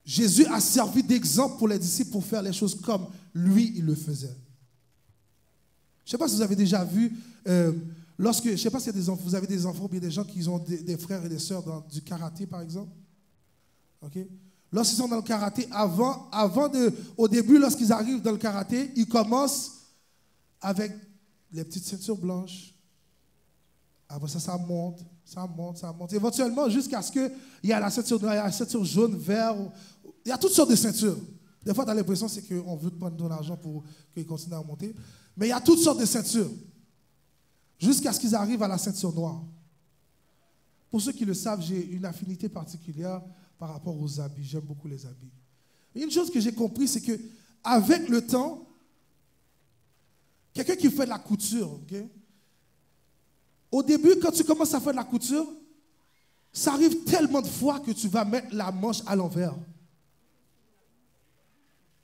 Jésus a servi d'exemple pour les disciples pour faire les choses comme lui, il le faisait. Je ne sais pas si vous avez déjà vu, je ne sais pas si vous avez des enfants ou bien des gens qui ont des frères et des sœurs dans du karaté, par exemple. Okay? Lorsqu'ils sont dans le karaté, au début, lorsqu'ils arrivent dans le karaté, ils commencent avec les petites ceintures blanches. Après ça, ça monte. Éventuellement, jusqu'à ce qu'il y ait la ceinture noire, il y a la ceinture jaune, vert. Il y a toutes sortes de ceintures. Des fois, tu as l'impression c'est qu'on veut te prendre ton argent pour qu'ils continuent à monter. Mais il y a toutes sortes de ceintures. Jusqu'à ce qu'ils arrivent à la ceinture noire. Pour ceux qui le savent, j'ai une affinité particulière par rapport aux habits. J'aime beaucoup les habits. Et une chose que j'ai compris, c'est qu'avec le temps, quelqu'un qui fait de la couture, okay? Au début, quand tu commences à faire de la couture, ça arrive tellement de fois que tu vas mettre la manche à l'envers.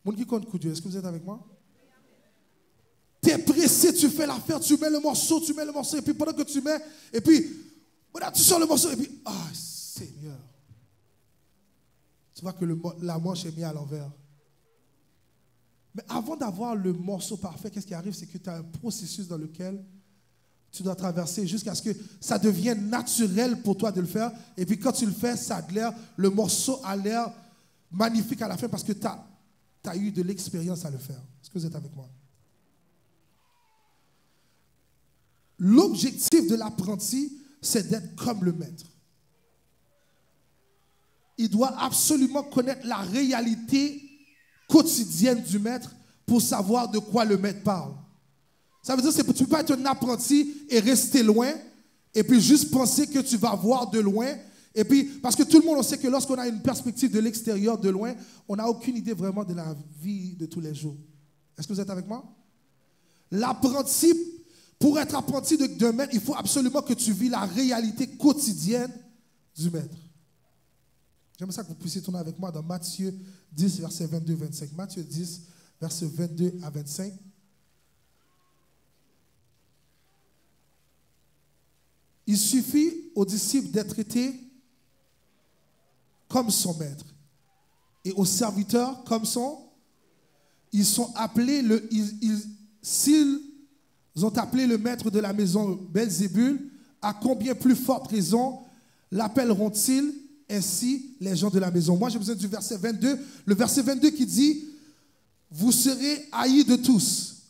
Mon qui compte couture, est-ce que vous êtes avec moi? Tu es pressé, tu fais l'affaire, tu mets le morceau, et puis pendant que tu mets, et puis, voilà, tu sors le morceau, et puis, ah, Seigneur. Tu vois que la manche est mise à l'envers. Mais avant d'avoir le morceau parfait, qu'est-ce qui arrive? C'est que tu as un processus dans lequel tu dois traverser jusqu'à ce que ça devienne naturel pour toi de le faire. Et puis quand tu le fais, ça a l'air, le morceau a l'air magnifique à la fin parce que tu as eu de l'expérience à le faire. Est-ce que vous êtes avec moi? L'objectif de l'apprenti, c'est d'être comme le maître. Il doit absolument connaître la réalité quotidienne du maître pour savoir de quoi le maître parle. Ça veut dire que tu ne peux pas être un apprenti et rester loin et puis juste penser que tu vas voir de loin. Et puis, parce que tout le monde on sait que lorsqu'on a une perspective de l'extérieur, de loin, on n'a aucune idée vraiment de la vie de tous les jours. Est-ce que vous êtes avec moi? L'apprenti, pour être apprenti d'un maître, il faut absolument que tu vis la réalité quotidienne du maître. J'aimerais ça que vous puissiez tourner avec moi dans Matthieu 10, verset 22-25. Matthieu 10, verset 22 à 25. Il suffit aux disciples d'être traités comme son maître et aux serviteurs comme son. Ils sont appelés, s'ils ont appelé le maître de la maison Belzébul, à combien plus forte raison l'appelleront-ils ainsi les gens de la maison? Moi, j'ai besoin du verset 22. Le verset 22 qui dit « Vous serez haïs de tous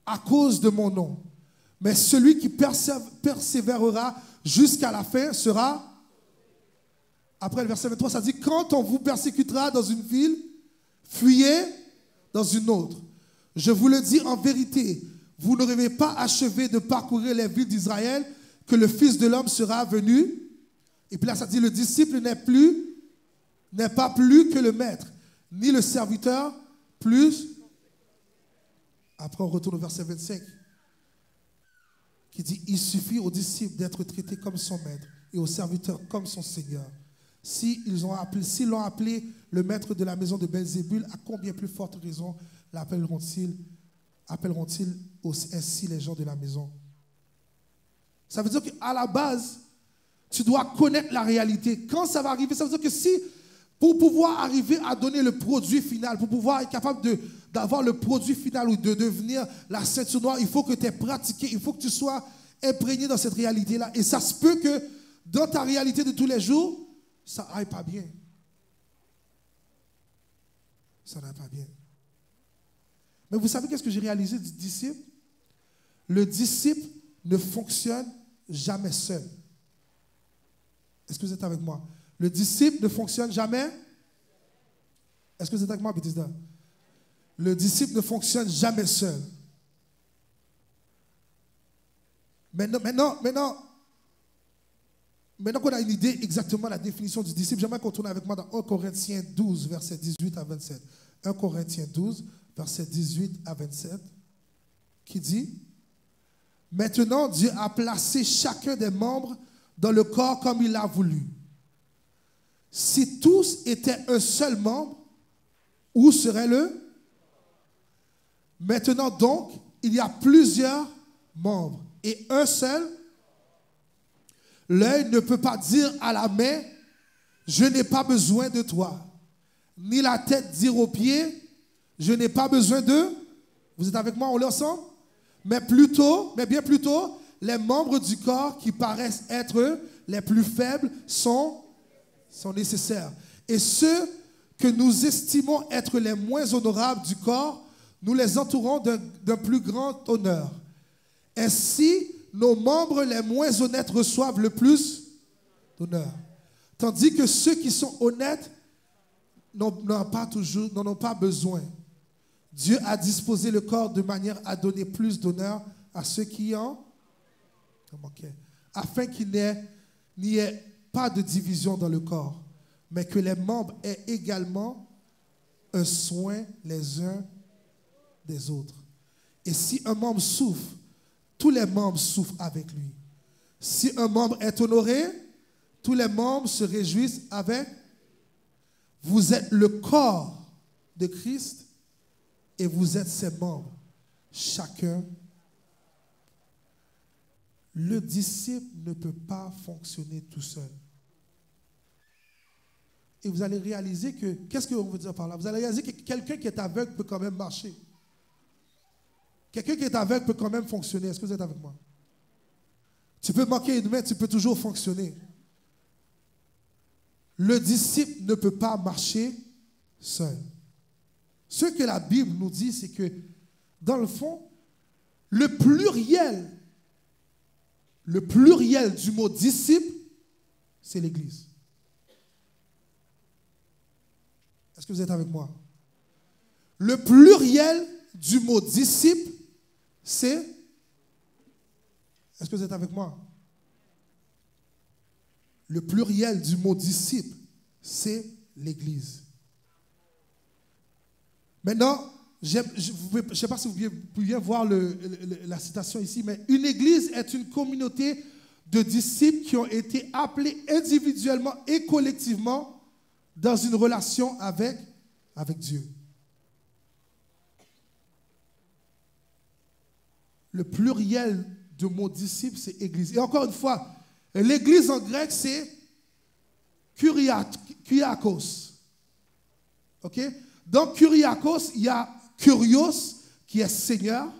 à cause de mon nom. Mais celui qui persévérera jusqu'à la fin sera... » Après le verset 23, ça dit « Quand on vous persécutera dans une ville, fuyez dans une autre. Je vous le dis en vérité, vous n'aurez pas achevé de parcourir les villes d'Israël que le Fils de l'homme sera venu. » Et puis là, ça dit « Le disciple n'est pas plus que le maître, ni le serviteur plus... » Après, on retourne au verset 25. Qui dit, il suffit aux disciples d'être traités comme son maître et aux serviteurs comme son Seigneur. S'ils l'ont appelé le maître de la maison de Belzébul, à combien plus forte raison l'appelleront-ils ainsi les gens de la maison? Ça veut dire qu'à la base, tu dois connaître la réalité. Quand ça va arriver, ça veut dire que si, pour pouvoir arriver à donner le produit final, pour pouvoir être capable d'avoir le produit final ou de devenir la ceinture noire, il faut que tu aies pratiqué, il faut que tu sois imprégné dans cette réalité-là. Et ça se peut que dans ta réalité de tous les jours, ça n'aille pas bien. Ça n'aille pas bien. Mais vous savez qu'est-ce que j'ai réalisé du disciple? Le disciple ne fonctionne jamais seul. Est-ce que vous êtes avec moi? Le disciple ne fonctionne jamais. Est-ce que vous êtes avec moi, Bethesda? Le disciple ne fonctionne jamais seul. Maintenant qu'on a une idée exactement de la définition du disciple, j'aimerais qu'on tourne avec moi dans 1 Corinthiens 12, versets 18 à 27. 1 Corinthiens 12, versets 18 à 27, qui dit « Maintenant, Dieu a placé chacun des membres dans le corps comme il l'a voulu. Si tous étaient un seul membre, où serait le? Maintenant donc, il y a plusieurs membres et un seul. L'œil ne peut pas dire à la main, je n'ai pas besoin de toi. Ni la tête dire aux pieds, je n'ai pas besoin de. Vous êtes avec moi, on lit ensemble? Mais bien plutôt, les membres du corps qui paraissent être les plus faibles sont nécessaires. Et ceux que nous estimons être les moins honorables du corps, nous les entourons d'un plus grand honneur. Ainsi, nos membres les moins honnêtes reçoivent le plus d'honneur. Tandis que ceux qui sont honnêtes n'en ont pas besoin. Dieu a disposé le corps de manière à donner plus d'honneur à ceux qui en manquaient, afin qu'il n'y ait pas de division dans le corps, mais que les membres aient également un soin les uns des autres. Et si un membre souffre, tous les membres souffrent avec lui. Si un membre est honoré, tous les membres se réjouissent avec. Vous êtes le corps de Christ et vous êtes ses membres. Chacun. Le disciple ne peut pas fonctionner tout seul. Et vous allez réaliser que, qu'est-ce qu'on veut dire par là? Vous allez réaliser que quelqu'un qui est aveugle peut quand même marcher. Quelqu'un qui est aveugle peut quand même fonctionner. Est-ce que vous êtes avec moi? Tu peux manquer une main, tu peux toujours fonctionner. Le disciple ne peut pas marcher seul. Ce que la Bible nous dit, c'est que, dans le fond, le pluriel du mot disciple, c'est l'Église. Est-ce que vous êtes avec moi? Le pluriel du mot disciple, c'est... Est-ce que vous êtes avec moi? Le pluriel du mot disciple, c'est l'Église. Maintenant, je ne sais pas si vous pouviez voir la citation ici, mais une Église est une communauté de disciples qui ont été appelés individuellement et collectivement dans une relation avec Dieu. Le pluriel du mot disciple, c'est Église. Et encore une fois, l'Église en grec, c'est Kyriakos. OK? Dans Kyriakos, il y a Kyrios, qui est Seigneur.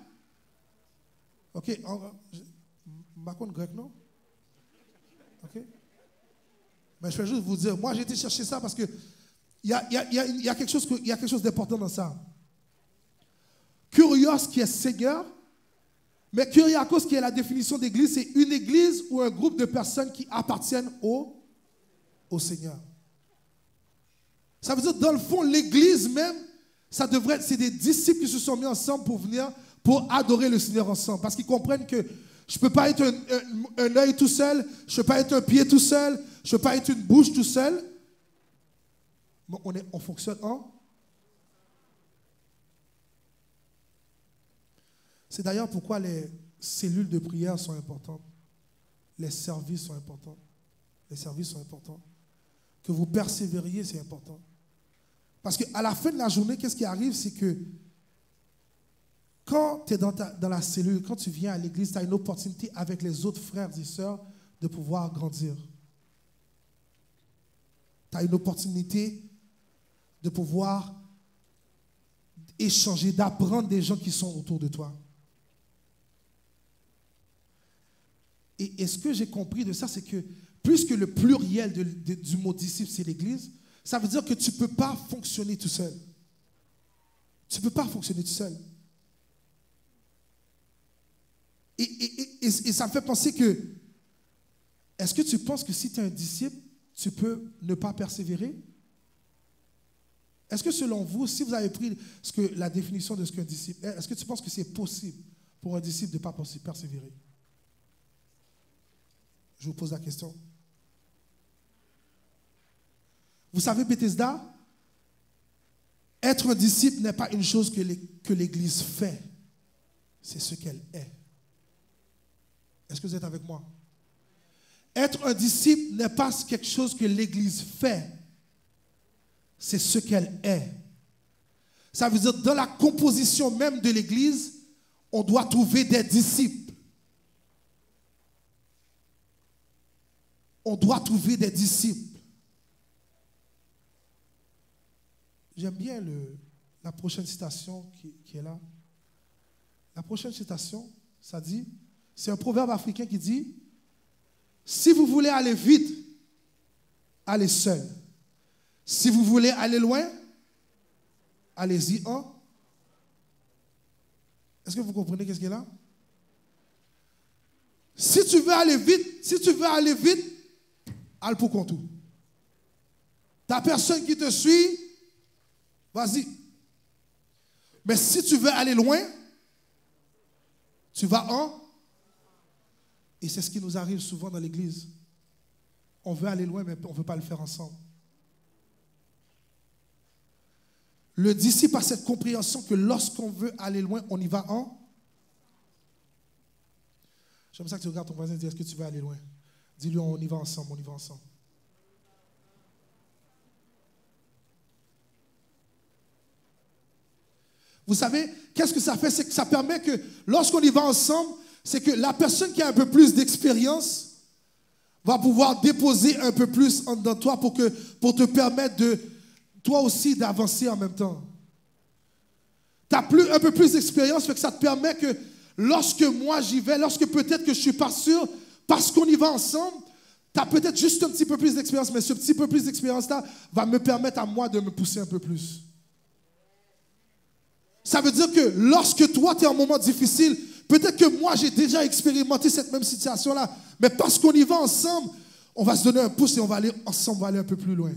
OK? Je ne sais pas grec, non? OK? Mais je vais juste vous dire, moi j'ai été chercher ça parce que il y a quelque chose d'important dans ça. Kyrios, qui est Seigneur. Mais Kyriakos, qui est la définition d'église, c'est une église ou un groupe de personnes qui appartiennent au Seigneur. Ça veut dire, dans le fond, l'église même, c'est des disciples qui se sont mis ensemble pour adorer le Seigneur ensemble. Parce qu'ils comprennent que je ne peux pas être un œil tout seul, je ne peux pas être un pied tout seul, je ne peux pas être une bouche tout seul. On fonctionne en... C'est d'ailleurs pourquoi les cellules de prière sont importantes. Les services sont importants. Les services sont importants. Que vous persévériez, c'est important. Parce qu'à la fin de la journée, qu'est-ce qui arrive? C'est que quand tu es dans la cellule, quand tu viens à l'église, tu as une opportunité avec les autres frères et sœurs de pouvoir grandir. Tu as une opportunité de pouvoir échanger, d'apprendre des gens qui sont autour de toi. Et ce que j'ai compris de ça, c'est que puisque le pluriel du mot disciple, c'est l'Église, ça veut dire que tu ne peux pas fonctionner tout seul. Tu ne peux pas fonctionner tout seul. Et ça me fait penser que, est-ce que tu penses que si tu es un disciple, tu peux ne pas persévérer? Est-ce que selon vous, si vous avez pris la définition de ce qu'un disciple est, est-ce que tu penses que c'est possible pour un disciple de ne pas persévérer? Je vous pose la question. Vous savez, Bethesda, être un disciple n'est pas une chose que l'Église fait. C'est ce qu'elle est. Est-ce que vous êtes avec moi? Être un disciple n'est pas quelque chose que l'Église fait. C'est ce qu'elle est. Ça veut dire dans la composition même de l'église, on doit trouver des disciples. On doit trouver des disciples. J'aime bien la prochaine citation qui est là. La prochaine citation, ça dit, c'est un proverbe africain qui dit, si vous voulez aller vite, allez seul. Si vous voulez aller loin, allez-y en. Est-ce que vous comprenez qu'est-ce qu'il y a là? Si tu veux aller vite, allez pour compte. Ta personne qui te suit, vas-y. Mais si tu veux aller loin, tu vas en. Et c'est ce qui nous arrive souvent dans l'église. On veut aller loin, mais on ne veut pas le faire ensemble. Le disciple a cette compréhension que lorsqu'on veut aller loin, on y va en. J'aime ça que tu regardes ton voisin et dis, est-ce que tu veux aller loin? Dis-lui, on y va ensemble, on y va ensemble. Vous savez, qu'est-ce que ça fait? C'est que ça permet que lorsqu'on y va ensemble, c'est que la personne qui a un peu plus d'expérience va pouvoir déposer un peu plus en dedans de toi pour te permettre de, toi aussi, d'avancer en même temps. Tu as un peu plus d'expérience, fait que ça te permet que lorsque moi j'y vais, lorsque peut-être que je ne suis pas sûr, parce qu'on y va ensemble, tu as peut-être juste un petit peu plus d'expérience, mais ce petit peu plus d'expérience-là va me permettre à moi de me pousser un peu plus. Ça veut dire que lorsque toi, tu es en moment difficile, peut-être que moi, j'ai déjà expérimenté cette même situation-là, mais parce qu'on y va ensemble, on va se donner un pouce et on va aller ensemble, on va aller un peu plus loin.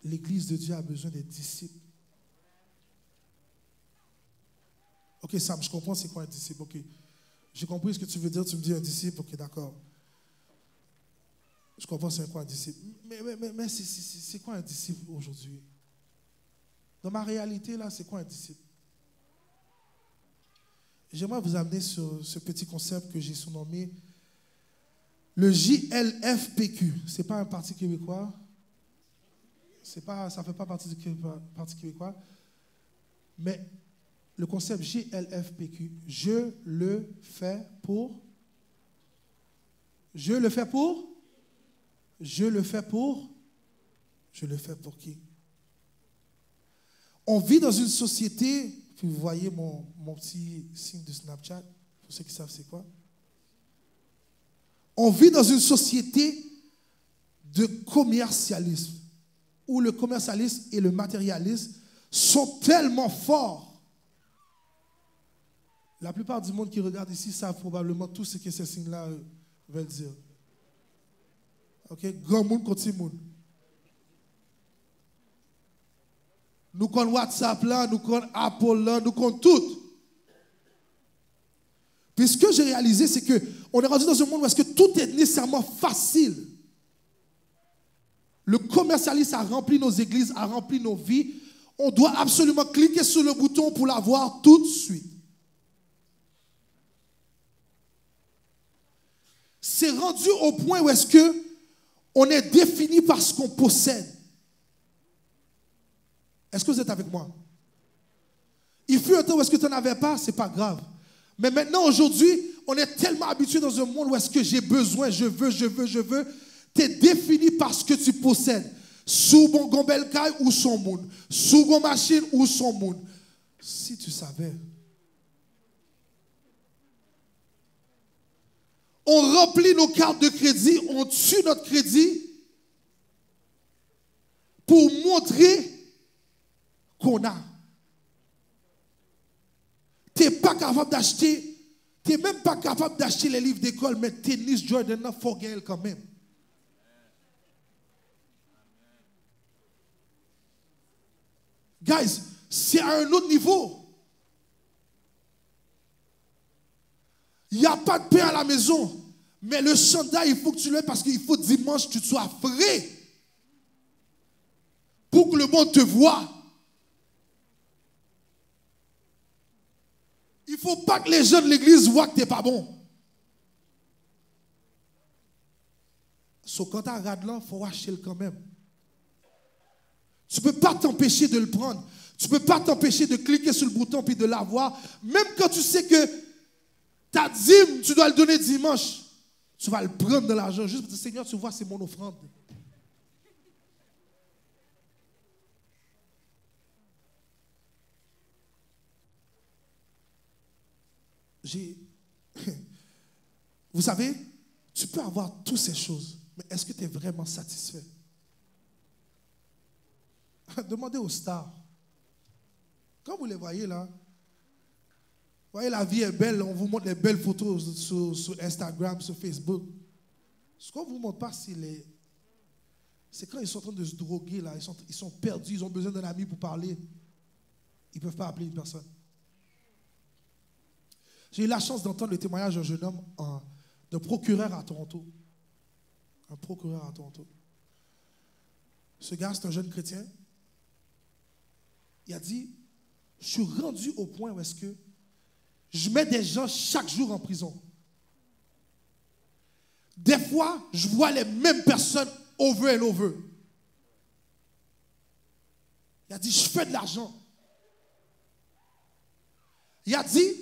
L'Église de Dieu a besoin des disciples. Ok, Sam, je comprends c'est quoi un disciple. Ok, j'ai compris ce que tu veux dire. Tu me dis un disciple. Ok, d'accord. Je comprends c'est quoi un disciple. Mais c'est quoi un disciple aujourd'hui? Dans ma réalité, là, c'est quoi un disciple? J'aimerais vous amener sur ce petit concept que j'ai surnommé le JLFPQ. Ce n'est pas un parti québécois. Ça ne fait pas partie du parti québécois. Mais le concept JLFPQ, je le fais pour. Je le fais pour. Je le fais pour. Je le fais pour qui? On vit dans une société, puis vous voyez mon petit signe de Snapchat, pour ceux qui savent c'est quoi. On vit dans une société de commercialisme, où le commercialisme et le matérialisme sont tellement forts. La plupart du monde qui regarde ici savent probablement tout ce que ces signes-là veulent dire. Ok, grand monde contre petit monde. Nous connaissons WhatsApp là, nous connaissons Apple là, nous connaissons tout. Puis ce que j'ai réalisé, c'est qu'on est rendu dans un monde où est-ce que tout est nécessairement facile. Le commercialisme a rempli nos églises, a rempli nos vies. On doit absolument cliquer sur le bouton pour l'avoir tout de suite. C'est rendu au point où est-ce que on est défini par ce qu'on possède. Est-ce que vous êtes avec moi? Il fut un temps où est-ce que tu n'en avais pas, c'est pas grave. Mais maintenant, aujourd'hui, on est tellement habitué dans un monde où est-ce que j'ai besoin, je veux. Tu es défini par ce que tu possèdes. Sous mon gombelkaï ou son monde. Sous mon machine ou son monde. Si tu savais. On remplit nos cartes de crédit, on tue notre crédit pour montrer qu'on a. Tu n'es pas capable d'acheter, tu n'es même pas capable d'acheter les livres d'école, mais tennis Jordan, il faut gagner quand même. Guys, c'est à un autre niveau. Il n'y a pas de pain à la maison, mais le chandail, il faut que tu l'aies parce qu'il faut dimanche que tu sois frais pour que le monde te voie. Il ne faut pas que les gens de l'église voient que tu n'es pas bon. Sauf quand tu as là, il faut acheter le quand même. Tu ne peux pas t'empêcher de le prendre. Tu ne peux pas t'empêcher de cliquer sur le bouton puis de l'avoir. Même quand tu sais que ta dîme, tu dois le donner dimanche. Tu vas le prendre de l'argent juste pour dire, Seigneur, tu vois, c'est mon offrande. Vous savez, tu peux avoir toutes ces choses, mais est-ce que tu es vraiment satisfait? Demandez aux stars. Quand vous les voyez là, vous voyez la vie est belle, on vous montre les belles photos sur Instagram, sur Facebook. Ce qu'on ne vous montre pas, c'est quand ils sont en train de se droguer là, ils sont perdus, ils ont besoin d'un ami pour parler. Ils ne peuvent pas appeler une personne. J'ai eu la chance d'entendre le témoignage d'un jeune homme, d'un procureur à Toronto. Un procureur à Toronto. Ce gars, c'est un jeune chrétien. Il a dit, je suis rendu au point où est-ce que je mets des gens chaque jour en prison. Des fois, je vois les mêmes personnes over and over. Il a dit, je fais de l'argent. Il a dit,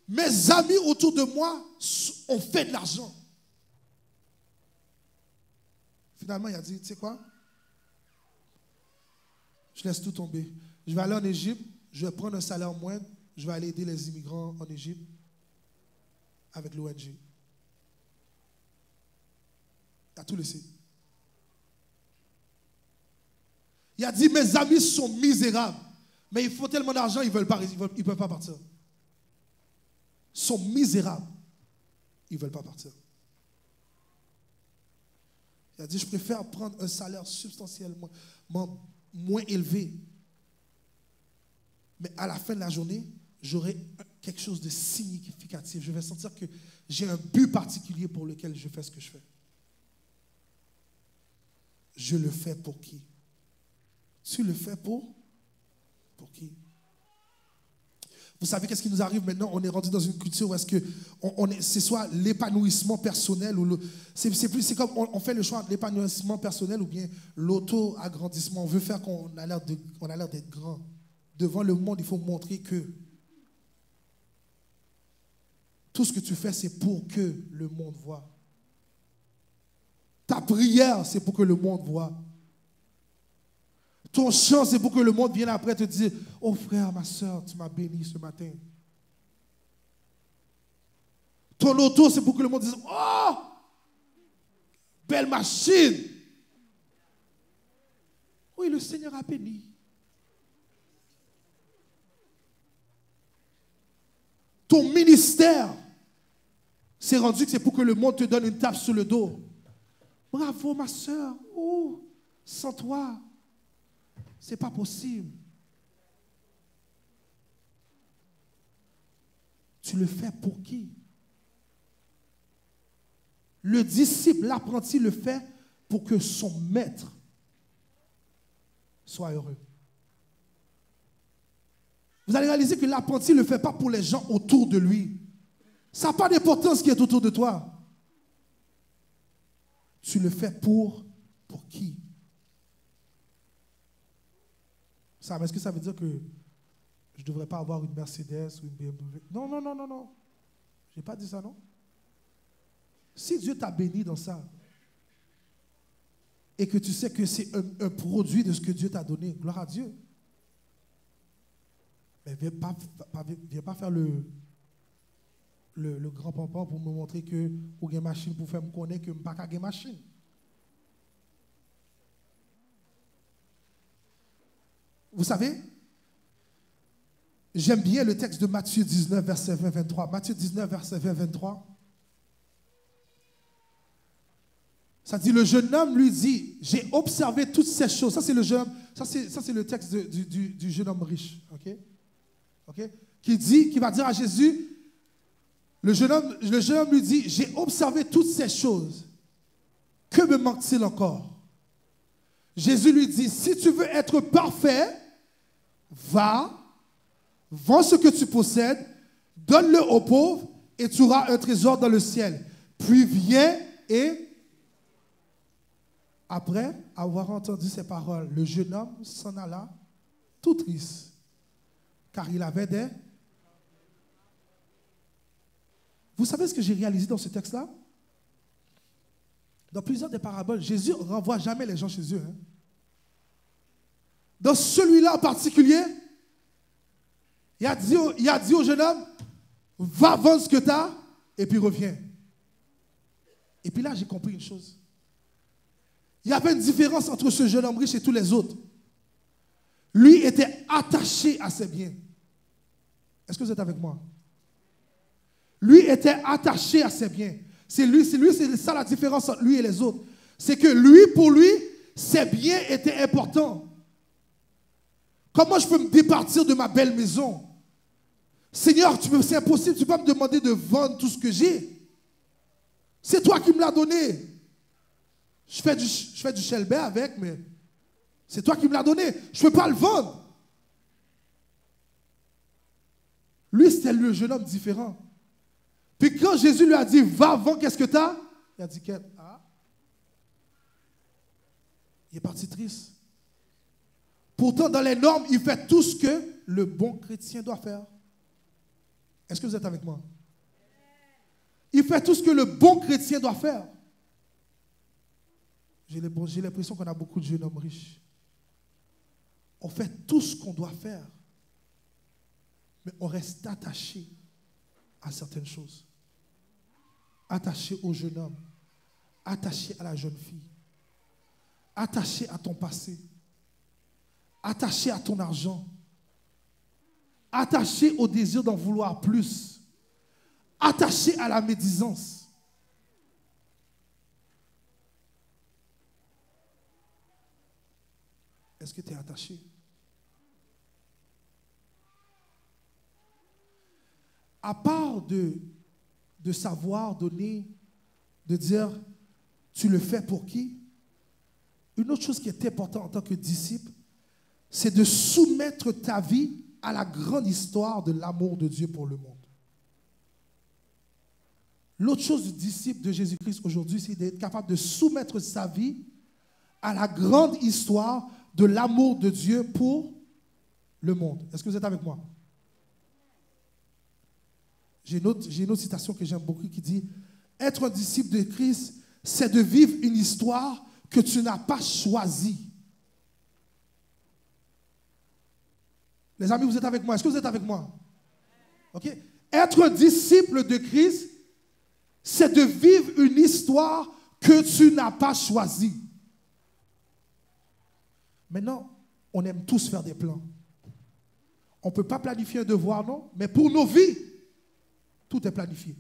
mes amis autour de moi ont fait de l'argent. Finalement, il a dit, tu sais quoi? Je laisse tout tomber. Je vais aller en Égypte, je vais prendre un salaire moindre, je vais aller aider les immigrants en Égypte avec l'ONG. Il a tout laissé. Il a dit, mes amis sont misérables, mais il faut tellement d'argent, ils ne peuvent pas partir. Ils sont misérables, ils ne veulent pas partir. Il a dit, je préfère prendre un salaire substantiellement moins élevé. Mais à la fin de la journée, j'aurai quelque chose de significatif. Je vais sentir que j'ai un but particulier pour lequel je fais ce que je fais. Je le fais pour qui? Tu le fais pour qui? Vous savez qu'est-ce qui nous arrive maintenant? On est rendu dans une culture où est-ce que c'est soit l'épanouissement personnel ou c'est comme on fait le choix entre l'épanouissement personnel ou bien l'auto-agrandissement. On veut faire qu'on a l'air d'être grand. Devant le monde, il faut montrer que tout ce que tu fais, c'est pour que le monde voit. Ta prière, c'est pour que le monde voit. Ton chant, c'est pour que le monde vienne après te dire, oh frère, ma soeur, tu m'as béni ce matin. Ton auto, c'est pour que le monde dise, oh, belle machine. Oui, le Seigneur a béni. Ton ministère, c'est rendu que c'est pour que le monde te donne une tape sur le dos. Bravo, ma soeur. Oh, sans toi, c'est pas possible. Tu le fais pour qui? Le disciple, l'apprenti le fait pour que son maître soit heureux. Vous allez réaliser que l'apprenti ne le fait pas pour les gens autour de lui. Ça n'a pas d'importance ce qui est autour de toi. Tu le fais pour qui? Ça, est-ce que ça veut dire que je ne devrais pas avoir une Mercedes ou une BMW? Non. Je n'ai pas dit ça, non? Si Dieu t'a béni dans ça, et que tu sais que c'est un produit de ce que Dieu t'a donné, gloire à Dieu. Mais viens pas faire le grand pampan pour me montrer que vous avez une machine pour faire me connaître que je n'ai pas une machine. Vous savez, j'aime bien le texte de Matthieu 19, verset 20-23. Matthieu 19, verset 20-23. Ça dit, le jeune homme lui dit, j'ai observé toutes ces choses. Ça, c'est le jeune homme, ça, c'est le texte du jeune homme riche. OK? Qui va dire à Jésus, le jeune homme lui dit, j'ai observé toutes ces choses. Que me manque-t-il encore? Jésus lui dit, si tu veux être parfait, va, vends ce que tu possèdes, donne-le aux pauvres et tu auras un trésor dans le ciel. Puis viens et Après avoir entendu ces paroles, le jeune homme s'en alla tout triste, car il avait des... Vous savez ce que j'ai réalisé dans ce texte-là? Dans plusieurs des paraboles, Jésus ne renvoie jamais les gens chez eux. Hein. Dans celui-là en particulier, il a dit au jeune homme, va vendre ce que tu as et puis reviens. Et puis là, j'ai compris une chose. Il y avait une différence entre ce jeune homme riche et tous les autres. Lui était attaché à ses biens. Est-ce que vous êtes avec moi? Lui était attaché à ses biens. C'est ça la différence entre lui et les autres. C'est que lui, pour lui, ses biens étaient importants. Comment je peux me départir de ma belle maison? Seigneur, c'est impossible, tu ne peux pas me demander de vendre tout ce que j'ai. C'est toi qui me l'as donné. Je fais du shelbet avec, mais c'est toi qui me l'as donné. Je ne peux pas le vendre. Lui, c'était le jeune homme différent. Puis quand Jésus lui a dit, va, vends, qu'est-ce que tu as? Il a dit, ah. Il est parti triste. Pourtant, dans les normes, il fait tout ce que le bon chrétien doit faire. Est-ce que vous êtes avec moi? Il fait tout ce que le bon chrétien doit faire. J'ai l'impression qu'on a beaucoup de jeunes hommes riches. On fait tout ce qu'on doit faire, mais on reste attaché à certaines choses. Attaché au jeune homme, attaché à la jeune fille, attaché à ton passé, attaché à ton argent, attaché au désir d'en vouloir plus, attaché à la médisance. Est-ce que tu es attaché? À part de savoir donner, de dire tu le fais pour qui, une autre chose qui est importante en tant que disciple, c'est de soumettre ta vie à la grande histoire de l'amour de Dieu pour le monde. L'autre chose du disciple de Jésus-Christ aujourd'hui, c'est d'être capable de soumettre sa vie à la grande histoire de l'amour de Dieu pour le monde. Est-ce que vous êtes avec moi? J'ai une autre citation que j'aime beaucoup qui dit « Être un disciple de Christ, c'est de vivre une histoire que tu n'as pas choisie. » Les amis, vous êtes avec moi? Est-ce que vous êtes avec moi? Ok. Être un disciple de Christ, c'est de vivre une histoire que tu n'as pas choisie. Maintenant, on aime tous faire des plans. On ne peut pas planifier un devoir, non? Mais pour nos vies, tout est planifié.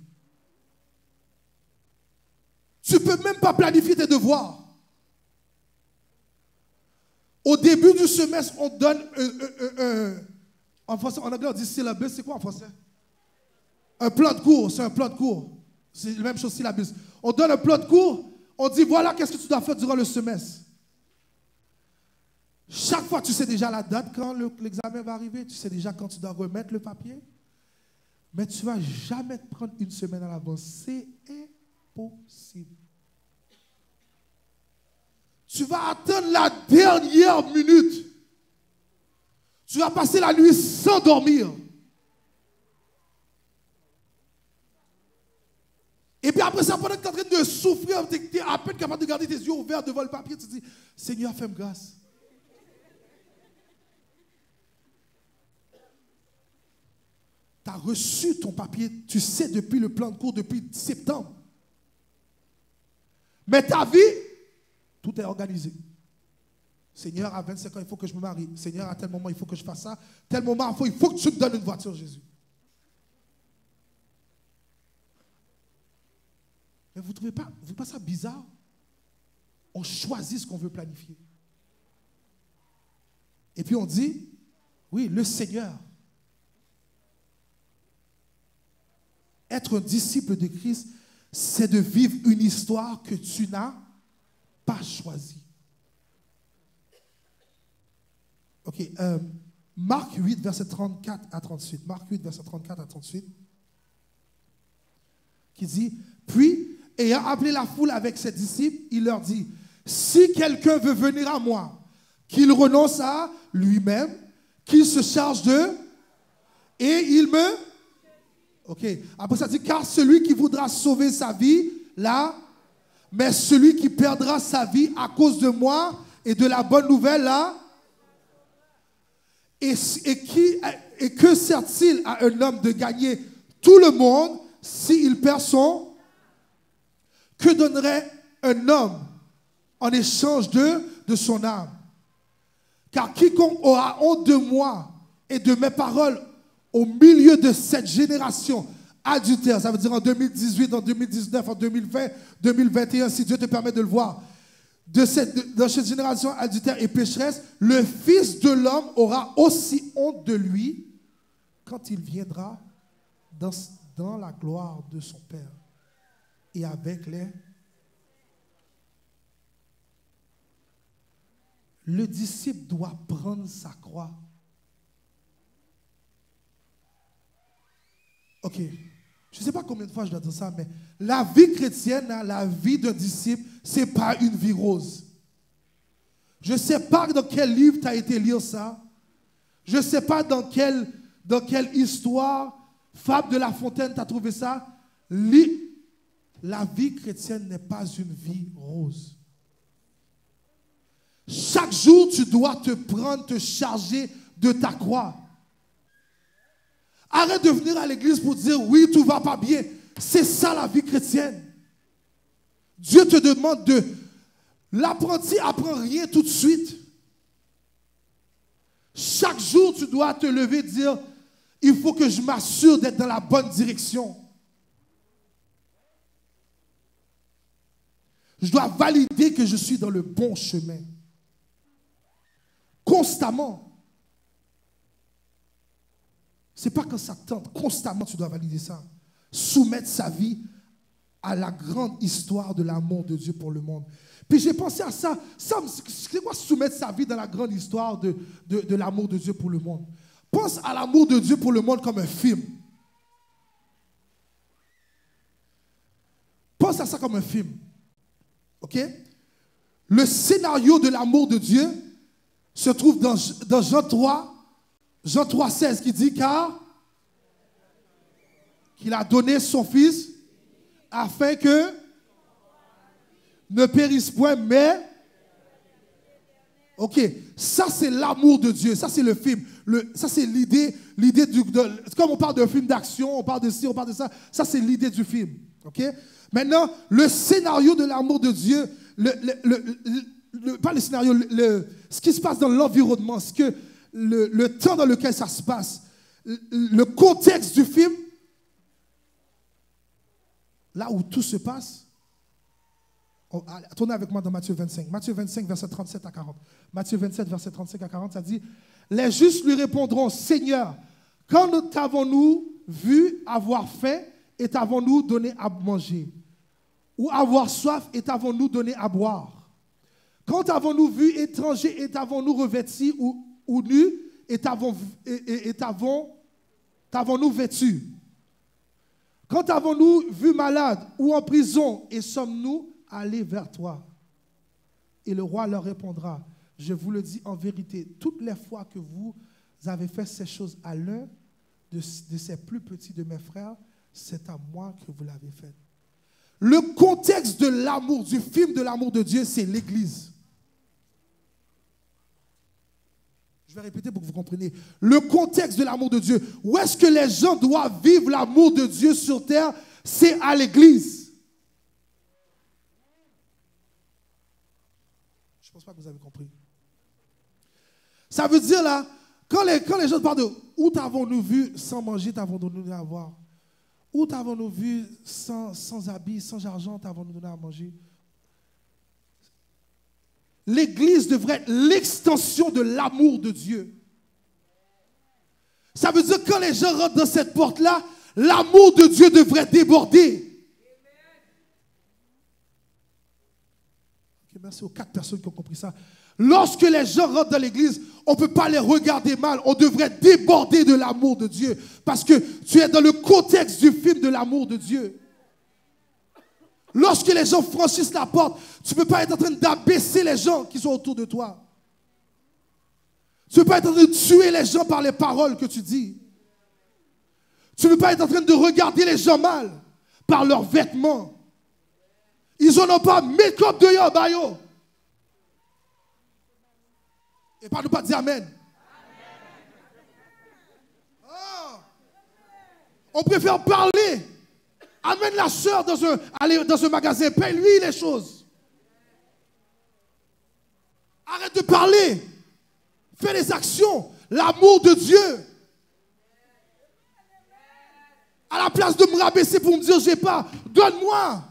Tu ne peux même pas planifier tes devoirs. Au début du semestre, on donne en français, en anglais, on dit syllabus. C'est quoi en français? Un plan de cours. C'est un plan de cours. C'est la même chose, syllabus. On donne un plan de cours. On dit, voilà, qu'est-ce que tu dois faire durant le semestre. Chaque fois, tu sais déjà la date quand l'examen va arriver. Tu sais déjà quand tu dois remettre le papier. Mais tu ne vas jamais te prendre une semaine à l'avance. C'est impossible. Tu vas attendre la dernière minute. Tu vas passer la nuit sans dormir. Et puis après ça, pendant que tu es en train de souffrir, tu es à peine capable de garder tes yeux ouverts devant le papier, tu te dis, Seigneur, fais-moi grâce. Tu as reçu ton papier, tu sais depuis le plan de cours, depuis septembre. Mais ta vie, tout est organisé. Seigneur, à 25 ans, il faut que je me marie. Seigneur, à tel moment, il faut que je fasse ça. Tel moment, il faut que tu me donnes une voiture, Jésus. Mais vous ne trouvez pas ça bizarre? On choisit ce qu'on veut planifier. Et puis on dit, oui, le Seigneur. Être un disciple de Christ, c'est de vivre une histoire que tu n'as pas choisie. Ok, Marc 8, verset 34 à 38. Marc 8, verset 34 à 38. Qui dit, puis, ayant appelé la foule avec ses disciples, il leur dit, Si quelqu'un veut venir à moi, qu'il renonce à lui-même, qu'il se charge de... Et il me... Ok. Après ça dit, car celui qui voudra sauver sa vie, là, mais celui qui perdra sa vie à cause de moi et de la bonne nouvelle, là, et que sert-il à un homme de gagner tout le monde s'il perd son... Que donnerait un homme en échange de son âme? Car quiconque aura honte de moi et de mes paroles au milieu de cette génération adultère, ça veut dire en 2018, en 2019, en 2020, 2021, si Dieu te permet de le voir, dans cette génération adultère et pécheresse, le Fils de l'homme aura aussi honte de lui quand il viendra dans la gloire de son Père et avec les... Le disciple doit prendre sa croix. Ok, je ne sais pas combien de fois je dois dire ça, mais la vie chrétienne, la vie d'un disciple, ce n'est pas une vie rose. Je ne sais pas dans quel livre tu as été lire ça. Je ne sais pas dans quelle histoire, fable de La Fontaine, tu as trouvé ça. La vie chrétienne n'est pas une vie rose. Chaque jour, tu dois te charger de ta croix. Arrête de venir à l'église pour dire, oui, tout va pas bien. C'est ça la vie chrétienne. Dieu te demande de... L'apprenti apprend rien tout de suite. Chaque jour, tu dois te lever et dire, il faut que je m'assure d'être dans la bonne direction. Je dois valider que je suis dans le bon chemin. Constamment. Ce n'est pas quand ça tente. Constamment, tu dois valider ça. Soumettre sa vie à la grande histoire de l'amour de Dieu pour le monde. Puis j'ai pensé à ça. C'est quoi soumettre sa vie dans la grande histoire de l'amour de Dieu pour le monde? Pense à l'amour de Dieu pour le monde comme un film. Pense à ça comme un film. OK? Le scénario de l'amour de Dieu se trouve dans Jean 3, 16, qui dit, car qu'il a donné son Fils afin que ne périsse point, mais... Ok, ça c'est l'amour de Dieu, ça c'est le film, ça c'est l'idée comme on parle d'un film d'action, on parle de ci, on parle de ça, ça c'est l'idée du film. Ok? Maintenant, le scénario de l'amour de Dieu, pas le scénario, ce qui se passe dans l'environnement, le temps dans lequel ça se passe, le contexte du film, là où tout se passe. Tournez avec moi dans Matthieu 25. Matthieu 25, verset 37 à 40. Matthieu 27, verset 35 à 40, ça dit, les justes lui répondront, Seigneur, quand t'avons-nous vu avoir faim et t'avons-nous donné à manger? Ou avoir soif et t'avons-nous donné à boire? Quand t'avons-nous vu étranger et t'avons-nous revêtis ou nus et t'avons-nous vêtus? Quand avons-nous vu malade ou en prison et sommes-nous allés vers toi? Et le roi leur répondra, je vous le dis en vérité, toutes les fois que vous avez fait ces choses à l'un de ces plus petits de mes frères, c'est à moi que vous l'avez fait. Le contexte de l'amour, du film de l'amour de Dieu, c'est l'Église. Je vais répéter pour que vous compreniez. Le contexte de l'amour de Dieu, où est-ce que les gens doivent vivre l'amour de Dieu sur terre? C'est à l'Église. Je ne pense pas que vous avez compris. Ça veut dire là, quand les gens parlent de où t'avons-nous vu sans manger, t'avons-nous donné à boire? Où t'avons-nous vu sans habits, sans argent, t'avons-nous donné à manger? L'Église devrait être l'extension de l'amour de Dieu. Ça veut dire que quand les gens rentrent dans cette porte-là, l'amour de Dieu devrait déborder. Okay, merci aux 4 personnes qui ont compris ça. Lorsque les gens rentrent dans l'Église, on ne peut pas les regarder mal. On devrait déborder de l'amour de Dieu. Parce que tu es dans le contexte du film de l'amour de Dieu. Lorsque les gens franchissent la porte, tu ne peux pas être en train d'abaisser les gens qui sont autour de toi. Tu ne peux pas être en train de tuer les gens par les paroles que tu dis. Tu ne peux pas être en train de regarder les gens mal par leurs vêtements. Ils n'en ont pas make-up de yo, bayo. Et pas nous pas dire amen. Ah. On préfère parler. Amène la soeur aller dans un magasin, paye-lui les choses. Arrête de parler. Fais des actions. L'amour de Dieu. À la place de me rabaisser pour me dire, j'ai pas, donne-moi.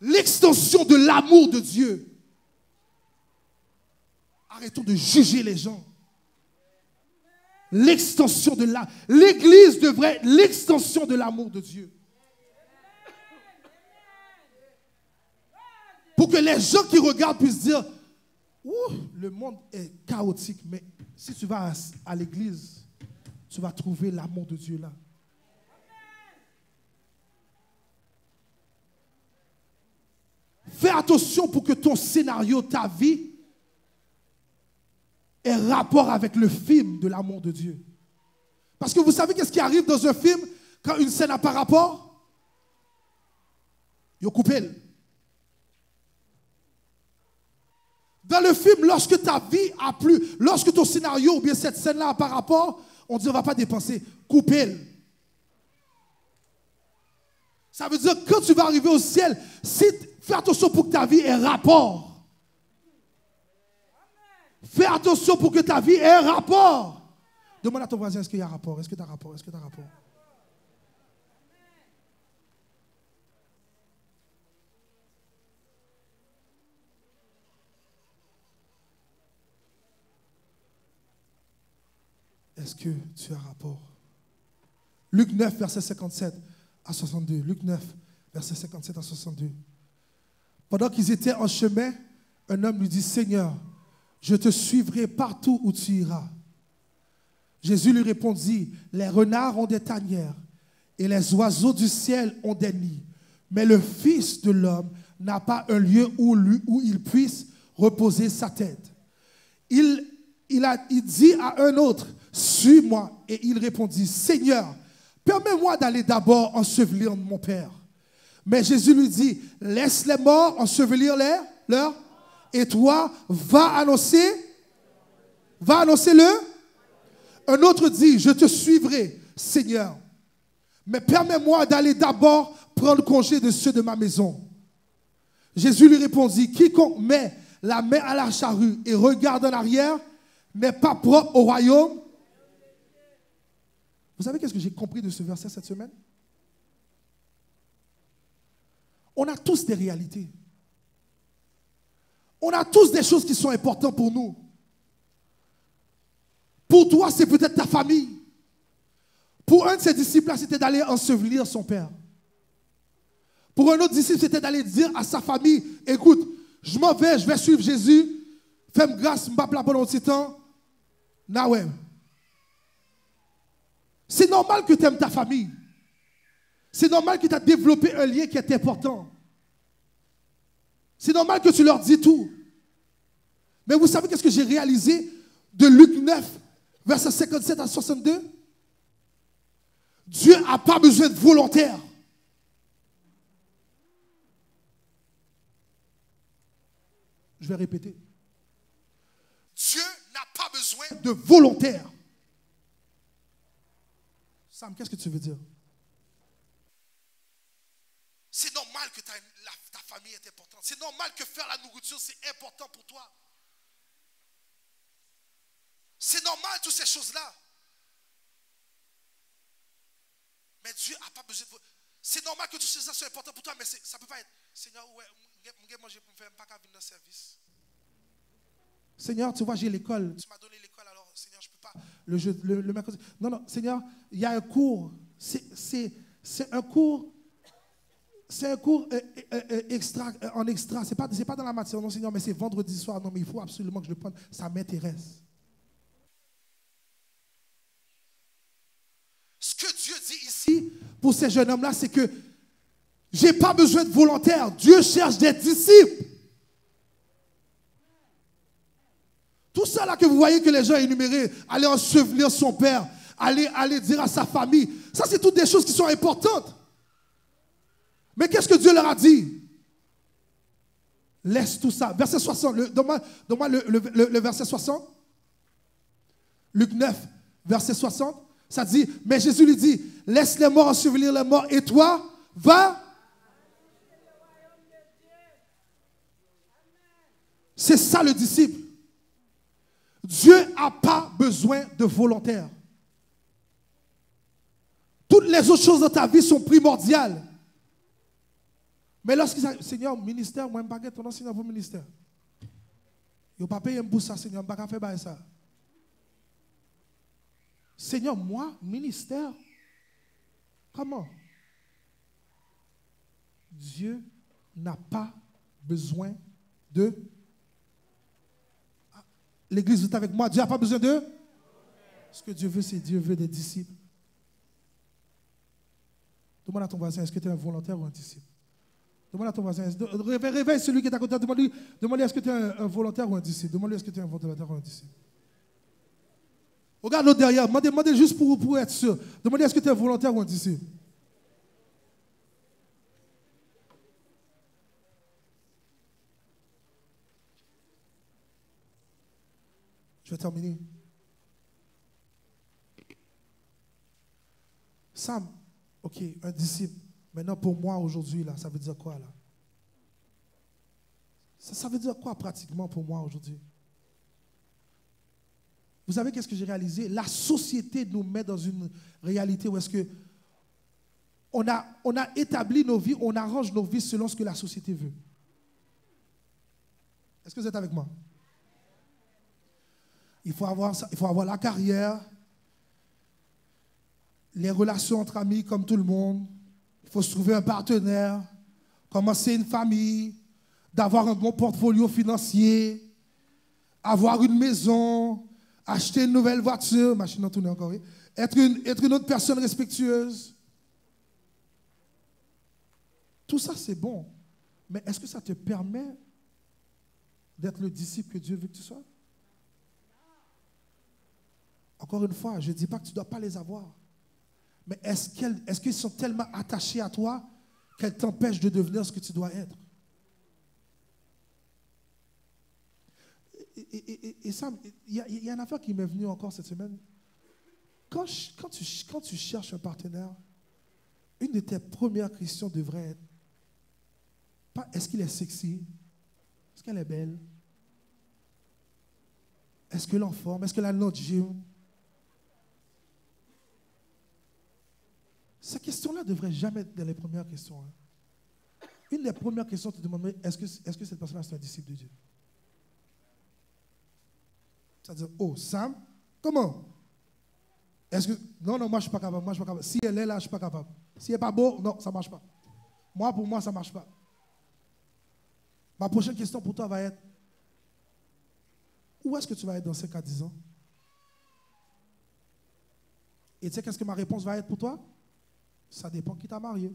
L'extension de l'amour de Dieu. Arrêtons de juger les gens. L'extension de l'amour. L'Église devrait être l'extension de l'amour de Dieu. Pour que les gens qui regardent puissent dire, ouh, le monde est chaotique, mais si tu vas à l'église, tu vas trouver l'amour de Dieu là. Fais attention pour que ton scénario, ta vie, ait rapport avec le film de l'amour de Dieu. Parce que vous savez qu'est-ce qui arrive dans un film quand une scène n'a pas rapport? Ils coupent. Dans le film, lorsque ta vie a plu, lorsque ton scénario ou bien cette scène-là n'a pas rapport, on dit on ne va pas dépenser. Coupez-le. Ça veut dire que quand tu vas arriver au ciel, fais attention pour que ta vie ait rapport. Fais attention pour que ta vie ait rapport. Demande à ton voisin, est-ce qu'il y a rapport? Est-ce que tu as rapport? Est-ce que tu as rapport? Est-ce que tu as rapport? Luc 9, verset 57 à 62. Luc 9, verset 57 à 62. Pendant qu'ils étaient en chemin, un homme lui dit, Seigneur, je te suivrai partout où tu iras. Jésus lui répondit, les renards ont des tanières et les oiseaux du ciel ont des nids, mais le Fils de l'homme n'a pas un lieu où il puisse reposer sa tête. Il dit à un autre, suis-moi. Et il répondit, Seigneur, permets-moi d'aller d'abord ensevelir mon Père. Mais Jésus lui dit, laisse les morts ensevelir leurs. Et toi, va annoncer-le. Un autre dit, je te suivrai, Seigneur. Mais permets-moi d'aller d'abord prendre congé de ceux de ma maison. Jésus lui répondit, quiconque met la main à la charrue et regarde en arrière n'est pas propre au royaume. Vous savez qu'est-ce que j'ai compris de ce verset cette semaine? On a tous des réalités. On a tous des choses qui sont importantes pour nous. Pour toi, c'est peut-être ta famille. Pour un de ses disciples, c'était d'aller ensevelir son père. Pour un autre disciple, c'était d'aller dire à sa famille, écoute, je m'en vais, je vais suivre Jésus. Fais-moi grâce, je ne vais pas pendant petit temps. Nawem. C'est normal que tu aimes ta famille. C'est normal que tu as développé un lien qui est important. C'est normal que tu leur dis tout. Mais vous savez qu'est-ce que j'ai réalisé de Luc 9, verset 57 à 62? Dieu n'a pas besoin de volontaires. Je vais répéter. Dieu n'a pas besoin de volontaires. Sam, qu'est-ce que tu veux dire? C'est normal que ta famille est importante. C'est normal que faire la nourriture, c'est important pour toi. C'est normal, toutes ces choses-là. Mais Dieu n'a pas besoin de... C'est normal que toutes ces choses soient importantes pour toi, mais ça ne peut pas être... Seigneur, ouais, je manger pour me faire pas qu'à venir dans le service. Seigneur, tu vois, j'ai l'école. Tu m'as donné l'école, alors, Seigneur, je ne peux pas. Le mercredi. Non, Seigneur, il y a un cours. C'est un cours... C'est un cours extra. C'est pas dans la matière, non, Seigneur, mais c'est vendredi soir. Non, mais il faut absolument que je le prenne. Ça m'intéresse. Ce que Dieu dit ici, pour ces jeunes hommes-là, c'est que je n'ai pas besoin de volontaires. Dieu cherche des disciples. Tout ça là que vous voyez que les gens énumérés, aller ensevelir son père, aller dire à sa famille, ça c'est toutes des choses qui sont importantes. Mais qu'est-ce que Dieu leur a dit? Laisse tout ça. Verset 60, donne-moi le verset 60. Luc 9, verset 60, ça dit, mais Jésus lui dit, laisse les morts ensevelir les morts et toi, va. C'est ça le disciple. Dieu n'a pas besoin de volontaires. Toutes les autres choses dans ta vie sont primordiales. Mais lorsqu'il dit, Seigneur, ministère, moi, je ne vais pas ton enseignant pour ministère. Je ne vais pas payer pour ça, Seigneur, je ne vais pas faire ça. Seigneur, moi, ministère, comment? Dieu n'a pas besoin de... L'église est avec moi. Dieu n'a pas besoin de... Ce que Dieu veut, c'est Dieu veut des disciples. Demande à ton voisin, est-ce que tu es un volontaire ou un disciple? Demande à ton voisin, réveille celui qui est à côté. Demande-lui, est-ce que tu es un volontaire ou un disciple? Demande-lui, est-ce que tu es un volontaire ou un disciple? Regarde l'autre derrière. Demandez juste pour être sûr. Demandez, est-ce que tu es un volontaire ou un disciple? Je vais terminer. Sam, ok, un disciple. Maintenant, pour moi, aujourd'hui, là, ça veut dire quoi, là? Ça veut dire quoi, pratiquement, pour moi, aujourd'hui? Vous savez qu'est-ce que j'ai réalisé? La société nous met dans une réalité où est-ce que on a établi nos vies, on arrange nos vies selon ce que la société veut. Est-ce que vous êtes avec moi? Il faut avoir la carrière, les relations entre amis comme tout le monde. Il faut se trouver un partenaire, commencer une famille, d'avoir un bon portfolio financier, avoir une maison, acheter une nouvelle voiture, machine en tournée encore, oui. Être une autre personne respectueuse. Tout ça, c'est bon. Mais est-ce que ça te permet d'être le disciple que Dieu veut que tu sois? Encore une fois, je ne dis pas que tu ne dois pas les avoir. Mais est-ce qu'ils sont tellement attachés à toi qu'elles t'empêchent de devenir ce que tu dois être? Et ça, il y a une affaire qui m'est venue encore cette semaine. Quand tu cherches un partenaire, une de tes premières questions devrait être, pas est-ce qu'il est sexy? Est-ce qu'elle est belle? Est-ce qu'elle est en forme? Est-ce qu'elle a notre gym? Ces questions-là ne devraient jamais être dans les premières questions. Hein. Une des premières questions, tu te demandes, est-ce que cette personne-là, c'est un disciple de Dieu? C'est-à-dire, oh, Sam, comment? Est-ce que... Non, moi, je ne suis pas capable. Si elle est là, je ne suis pas capable. Si elle n'est pas beau, non, ça ne marche pas. Pour moi, ça ne marche pas. Ma prochaine question pour toi va être, où est-ce que tu vas être dans 5 à 10 ans? Et tu sais qu'est-ce que ma réponse va être pour toi? Ça dépend qui t'a marié.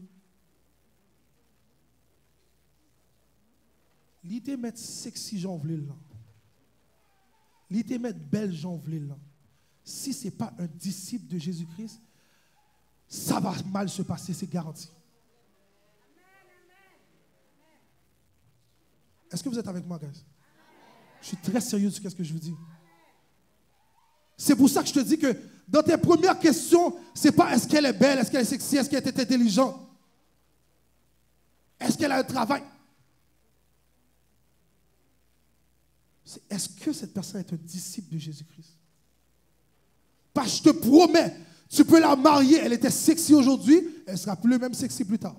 L'idée de mettre sexy j'en voulais là. L'idée de mettre belle j'en voulais là. Si ce n'est pas un disciple de Jésus-Christ, ça va mal se passer, c'est garanti. Est-ce que vous êtes avec moi, guys? Je suis très sérieux sur ce que je vous dis. C'est pour ça que je te dis que dans tes premières questions, ce n'est pas est-ce qu'elle est belle, est-ce qu'elle est sexy, est-ce qu'elle est intelligente, est-ce qu'elle a un travail. C'est est-ce que cette personne est un disciple de Jésus-Christ? Parce que je te promets, tu peux la marier, elle était sexy aujourd'hui, elle ne sera plus le même sexy plus tard.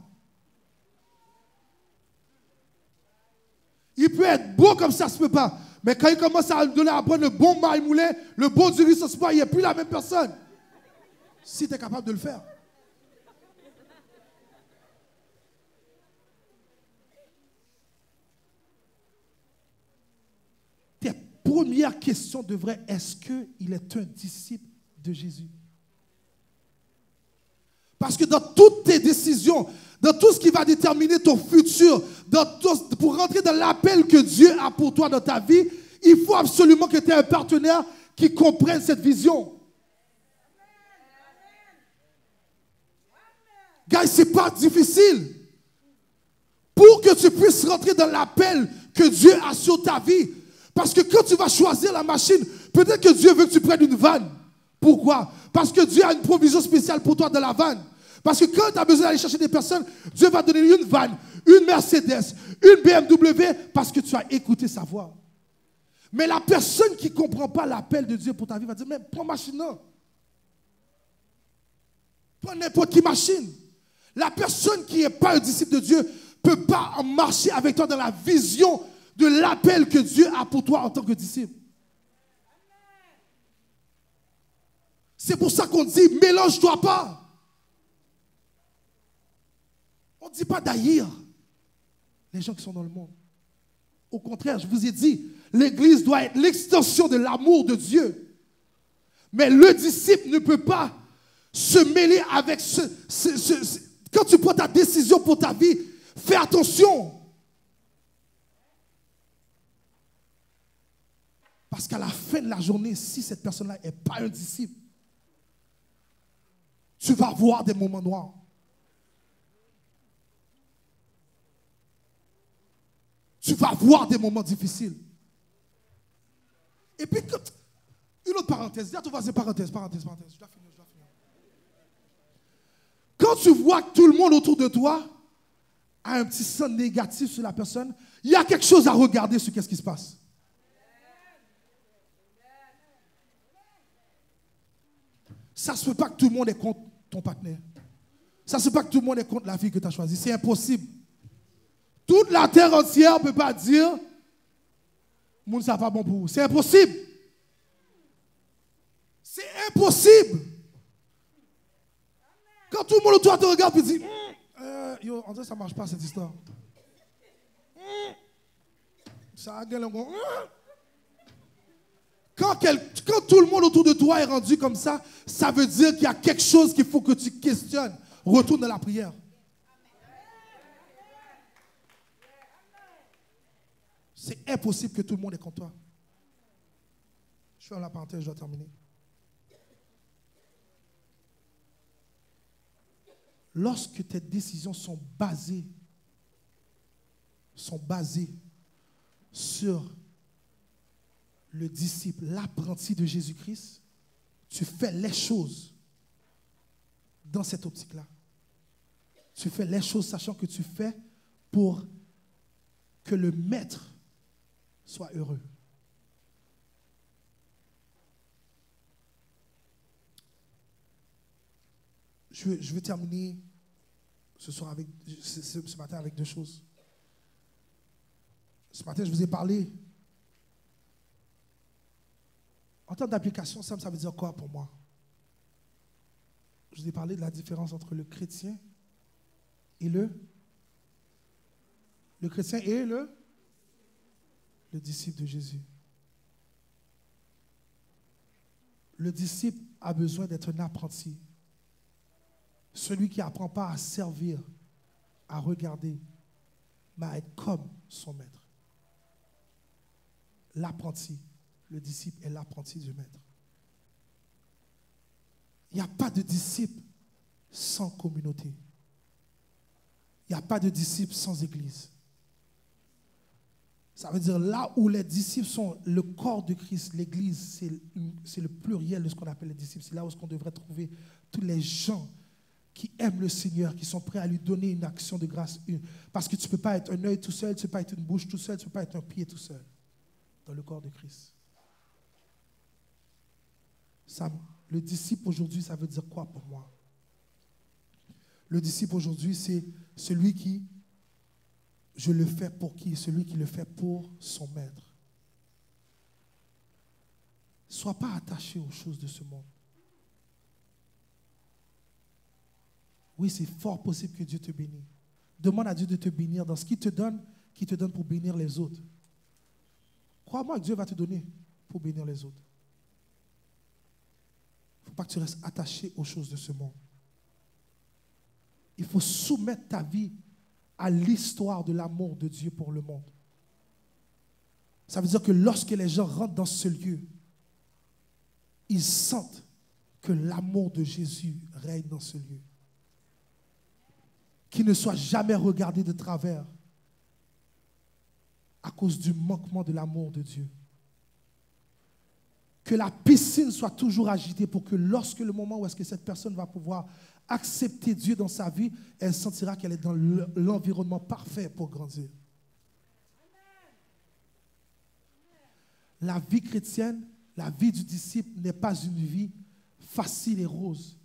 Il peut être beau comme ça ne se peut pas. Mais quand il commence à donner à prendre le bon maille moulin, le bon du riz sauce pois, il n'est plus la même personne. Si tu es capable de le faire. Tes premières questions devraient, est-ce qu'il est un disciple de Jésus? Parce que dans toutes tes décisions, dans tout ce qui va déterminer ton futur, pour rentrer dans l'appel que Dieu a pour toi dans ta vie, il faut absolument que tu aies un partenaire qui comprenne cette vision. Guys, ce n'est pas difficile. Pour que tu puisses rentrer dans l'appel que Dieu a sur ta vie. Parce que quand tu vas choisir la machine, peut-être que Dieu veut que tu prennes une vanne. Pourquoi? Parce que Dieu a une provision spéciale pour toi dans la vanne. Parce que quand tu as besoin d'aller chercher des personnes, Dieu va donner une vanne, une Mercedes, une BMW, parce que tu as écouté sa voix. Mais la personne qui ne comprend pas l'appel de Dieu pour ta vie va dire, mais prends machine, non. Prends n'importe qui machine. La personne qui n'est pas un disciple de Dieu ne peut pas marcher avec toi dans la vision de l'appel que Dieu a pour toi en tant que disciple. C'est pour ça qu'on dit, mélange-toi pas. On ne dit pas d'haïr les gens qui sont dans le monde. Au contraire, je vous ai dit, l'Église doit être l'extension de l'amour de Dieu. Mais le disciple ne peut pas se mêler avec quand tu prends ta décision pour ta vie, fais attention. Parce qu'à la fin de la journée, si cette personne-là n'est pas un disciple, tu vas avoir des moments noirs. Tu vas avoir des moments difficiles. Et puis, une autre parenthèse. Dis à ton voisin, parenthèse. Je dois finir. Quand tu vois que tout le monde autour de toi a un petit son négatif sur la personne, il y a quelque chose à regarder sur qu'est-ce qui se passe. Ça ne se peut pas que tout le monde est contre ton partenaire. Ça ne se peut pas que tout le monde est contre la vie que tu as choisie. C'est impossible. Toute la terre entière ne peut pas dire « Moun, ça pas bon pour vous ». C'est impossible. C'est impossible. Quand tout le monde autour te regarde et dit yo, on dirait que ça ne marche pas cette histoire. Ça a gagné quand tout le monde autour de toi est rendu comme ça, ça veut dire qu'il y a quelque chose qu'il faut que tu questionnes. Retourne dans la prière. C'est impossible que tout le monde est contre toi. Je ferme la parenthèse, je dois terminer. Lorsque tes décisions sont basées sur le disciple, l'apprenti de Jésus-Christ, tu fais les choses dans cette optique-là. Tu fais les choses sachant que tu fais pour que le maître soit heureux. Je vais terminer ce matin avec deux choses. Ce matin, je vous ai parlé. En termes d'application, ça veut dire quoi pour moi? Je vous ai parlé de la différence entre le chrétien et le chrétien et le disciple de Jésus. Le disciple a besoin d'être un apprenti. Celui qui n'apprend pas à servir, à regarder, mais à être comme son maître. L'apprenti, le disciple est l'apprenti du maître. Il n'y a pas de disciple sans communauté. Il n'y a pas de disciple sans église. Ça veut dire là où les disciples sont le corps de Christ, l'église, c'est le pluriel de ce qu'on appelle les disciples. C'est là où on devrait trouver tous les gens qui aiment le Seigneur, qui sont prêts à lui donner une action de grâce. Parce que tu ne peux pas être un œil tout seul, tu ne peux pas être une bouche tout seul, tu ne peux pas être un pied tout seul dans le corps de Christ. Le disciple aujourd'hui, ça veut dire quoi pour moi? Le disciple aujourd'hui, c'est celui qui, je le fais pour qui? Celui qui le fait pour son maître. Sois pas attaché aux choses de ce monde. Oui, c'est fort possible que Dieu te bénisse. Demande à Dieu de te bénir dans ce qu'il te donne pour bénir les autres. Crois-moi que Dieu va te donner pour bénir les autres. Il ne faut pas que tu restes attaché aux choses de ce monde. il faut soumettre ta vie à l'histoire de l'amour de Dieu pour le monde. Ça veut dire que lorsque les gens rentrent dans ce lieu, ils sentent que l'amour de Jésus règne dans ce lieu. Qu'il ne soit jamais regardé de travers à cause du manquement de l'amour de Dieu. Que la piscine soit toujours agitée pour que lorsque le moment où est-ce que cette personne va pouvoir accepter Dieu dans sa vie, elle sentira qu'elle est dans l'environnement parfait pour grandir. La vie chrétienne, la vie du disciple n'est pas une vie facile et rose.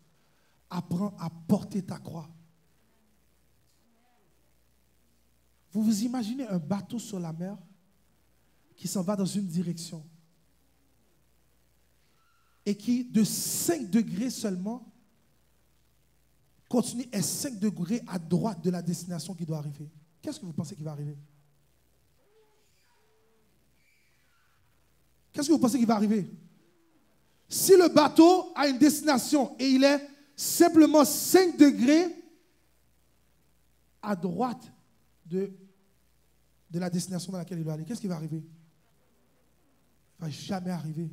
Apprends à porter ta croix. Vous vous imaginez un bateau sur la mer qui s'en va dans une direction et qui, de 5 degrés seulement, continue et 5 degrés à droite de la destination qui doit arriver. Qu'est-ce que vous pensez qui va arriver? Qu'est-ce que vous pensez qui va arriver? Si le bateau a une destination et il est simplement 5 degrés à droite de la destination dans laquelle il doit aller, qu'est-ce qui va arriver? Il ne va jamais arriver.